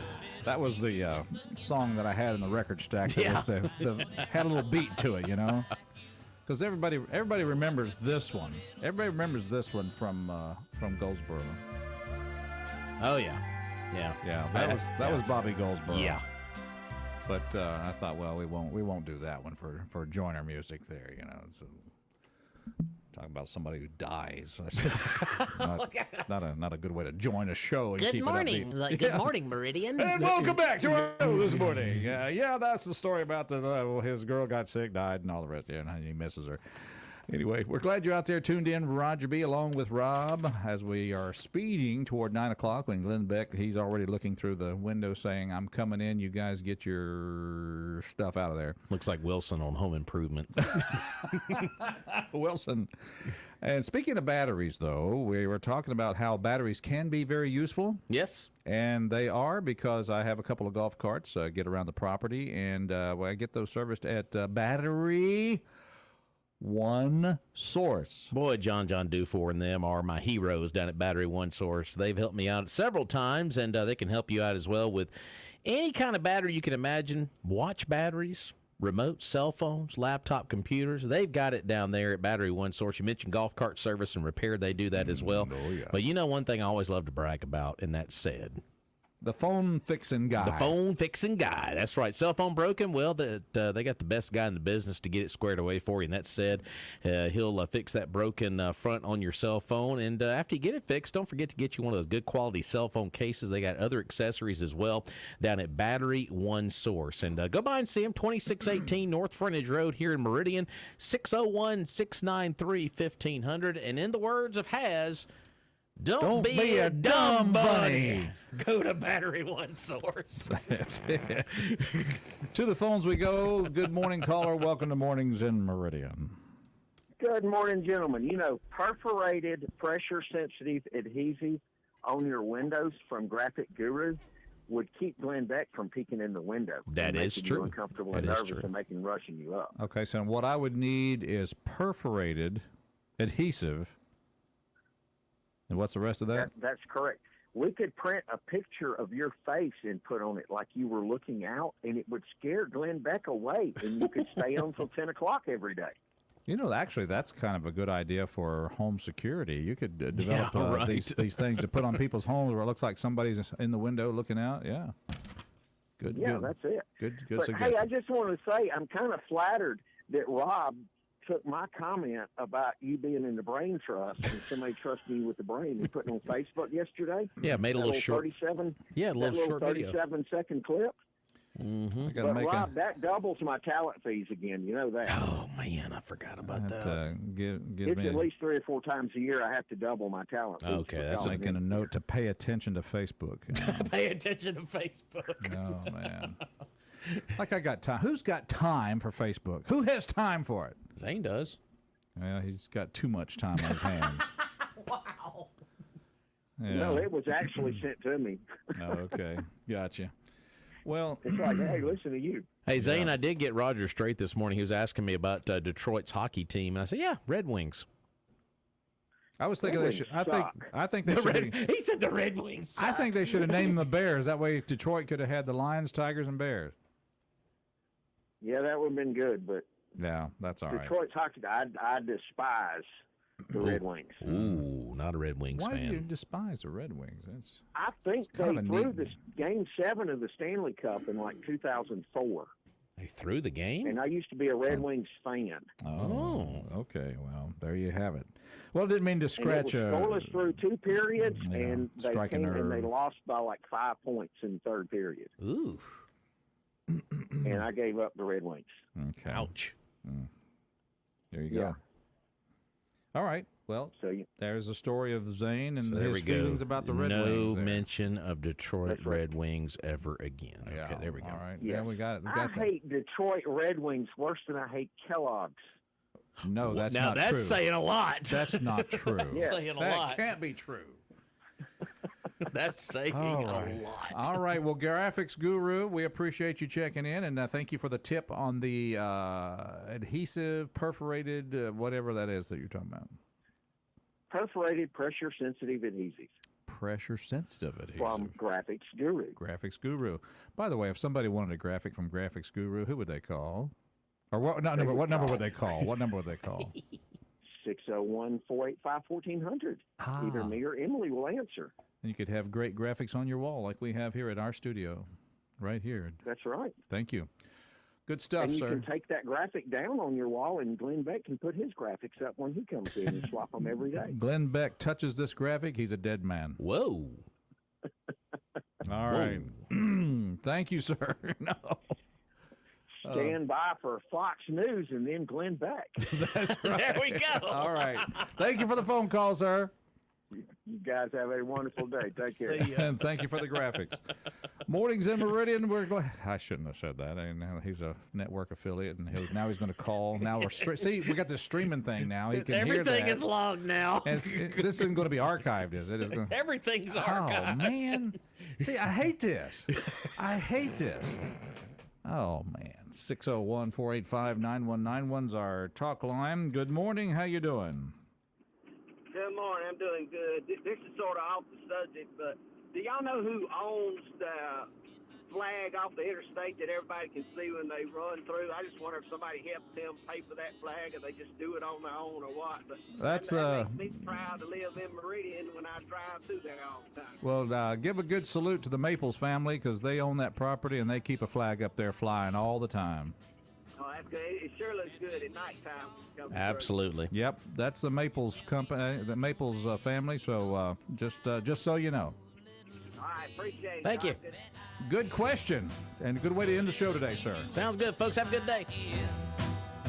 That was the song that I had in the record stack. That was the had a little beat to it, you know? Because everybody remembers this one. Everybody remembers this one from Goldsboro. Oh, yeah. Yeah, that was Bobby Goldsboro. Yeah. But I thought, well, we won't do that one for joiner music there, you know. So, talking about somebody who dies. not a good way to join a show and Good keep morning. it upbeat. Good morning, Meridian. And welcome back to our show this morning. Yeah, that's the story about his girl got sick, died, and all the rest. Yeah, and he misses her. Anyway, we're glad you're out there tuned in, Roger B, along with Rob, as we are speeding toward 9 o'clock. When Glenn Beck, he's already looking through the window saying, I'm coming in. You guys get your stuff out of there. Looks like Wilson on Home Improvement. Wilson. And speaking of batteries, though, we were talking about how batteries can be very useful. Yes. And they are, because I have a couple of golf carts get around the property, and I get those serviced at Battery One Source. Boy, John Dufour and them are my heroes down at Battery One Source. They've helped me out several times, and they can help you out as well with any kind of battery you can imagine. Watch batteries, remote cell phones, laptop computers. They've got it down there at Battery One Source. You mentioned golf cart service and repair. They do that as well. Oh, yeah. But you know one thing I always love to brag about, and that's said. The phone fixing guy. The phone fixing guy. That's right. Cell phone broken? Well, they got the best guy in the business to get it squared away for you. And that said, he'll fix that broken front on your cell phone. And after you get it fixed, don't forget to get you one of those good quality cell phone cases. They got other accessories as well down at Battery One Source. And go by and see them, 2618 North Frontage Road here in Meridian, 601-693-1500. And in the words of Haz, Don't be a dumb bunny. Go to Battery One Source. That's it. To the phones we go. Good morning, caller. Welcome to Mornings in Meridian. Good morning, gentlemen. You know, perforated, pressure-sensitive adhesive on your windows from Graphic Guru would keep Glenn Beck from peeking in the window. That is making true. You uncomfortable That and is nervous true. and making rushing you up. Okay, so what I would need is perforated adhesive. And what's the rest of that? That's correct. We could print a picture of your face and put on it like you were looking out, and it would scare Glenn Beck away, and you could stay on till 10 o'clock every day. You know, actually, that's kind of a good idea for home security. You could develop right. these things to put on people's homes where it looks like somebody's in the window looking out. Yeah. Good. Yeah, good. that's it. Good But, suggestion. hey, I just want to say I'm kind of flattered that Rob took my comment about you being in the brain trust and somebody trusting you with the brain and putting on Facebook yesterday. Yeah, made a little short. 37. Yeah, a little that little short video. 37-second clip. Mm-hmm. I gotta But make Rob, that doubles my talent fees again. You know that. Oh, man, I forgot about that. Give It's me at least 3 or 4 times a year I have to double my talent fees. Okay, for that's calling making in. a note to pay attention to Facebook. Pay attention to Facebook. Oh, man. Like I got time. Who's got time for Facebook? Who has time for it? Zane does. Well, he's got too much time on his hands. Wow. Yeah. No, it was actually sent to me. Oh, okay. Gotcha. Well, It's like, hey, listen to you. Hey, Zane, I did get Roger straight this morning. He was asking me about Detroit's hockey team. And I said, yeah, Red Wings. I was thinking Red they should. Wings I think they should. He said the Red Wings. I think they should have named the Bears. That way, Detroit could have had the Lions, Tigers, and Bears. Yeah, that would have been good, but Yeah, that's all right. Detroit's hockey, I despise the Red Wings. Ooh, not a Red Wings Why do you fan. despise the Red Wings? That's I think they kind of a threw neat- this Game 7 of the Stanley Cup in like 2004, They threw the game? and I used to be a Red Wings fan. Oh, okay. Well, there you have it. Well, I didn't mean to And scratch it was scoreless through 2 periods, Yeah, and they striking came and they nerve. lost by like 5 points in the third period, Ooh, and I gave up the Red Wings. Okay. ouch. There you go. Yeah. All right. Well, So you, there's the story of Zane and So there his we go. feelings about the Red no Wings. there. mention of Detroit That's right. Red Wings ever again. Yeah. Okay, there we go. All right. Yeah. Yeah, we got it. We I got that. hate Detroit Red Wings worse than I hate Kellogg's. No, that's now not that's true. saying a lot. That's not true. Yeah. saying a that lot. can't be true. That's saying All a right. lot. All right. Well, Graphics Guru, we appreciate you checking in, and thank you for the tip on the adhesive, perforated, whatever that is that you're talking about. Perforated pressure-sensitive adhesives Pressure sensitive adhesive. from Graphics Guru. Graphics Guru. By the way, if somebody wanted a graphic from Graphics Guru, who would they call? Or what number would they call? What number would they call? 601-485-1400. Either me or Emily will answer. And you could have great graphics on your wall like we have here at our studio, right here. That's right. Thank you. Good stuff, And you sir. can take that graphic down on your wall, and Glenn Beck can put his graphics up when he comes in and swap them every day. Glenn Beck touches this graphic, he's a dead man. Whoa. All right. Thank you, sir. No. Stand by for Fox News and then Glenn Beck. That's right. There we go. All right. Thank you for the phone call, sir. You guys have a wonderful day. Take care. And thank you for the graphics. Mornings in Meridian. We're glad. I shouldn't have said that. I mean, he's a network affiliate, and now he's going to call. Now we're see, we got this streaming thing now. He can hear that. Everything is logged now. And this isn't going to be archived, is it? It's going Everything's Oh archived. man! See, I hate this. I hate this. Oh man! 601-485-9191's our talk line. Good morning. How you doing? Good morning. I'm doing good. This is sort of off the subject, but do y'all know who owns the flag off the interstate that everybody can see when they run through? I just wonder if somebody helped them pay for that flag, or they just do it on their own, or what. But That's that makes me proud to live in Meridian when I drive through there all the time. Well, give a good salute to the Maples family because they own that property and they keep a flag up there flying all the time. Oh, that's good. It sure looks good at nighttime. Absolutely. Yep, that's the Maples company, the Maples family. So just so you know. All right, appreciate it. Thank you. Good question and a good way to end the show today, sir. Sounds good, folks. Have a good day.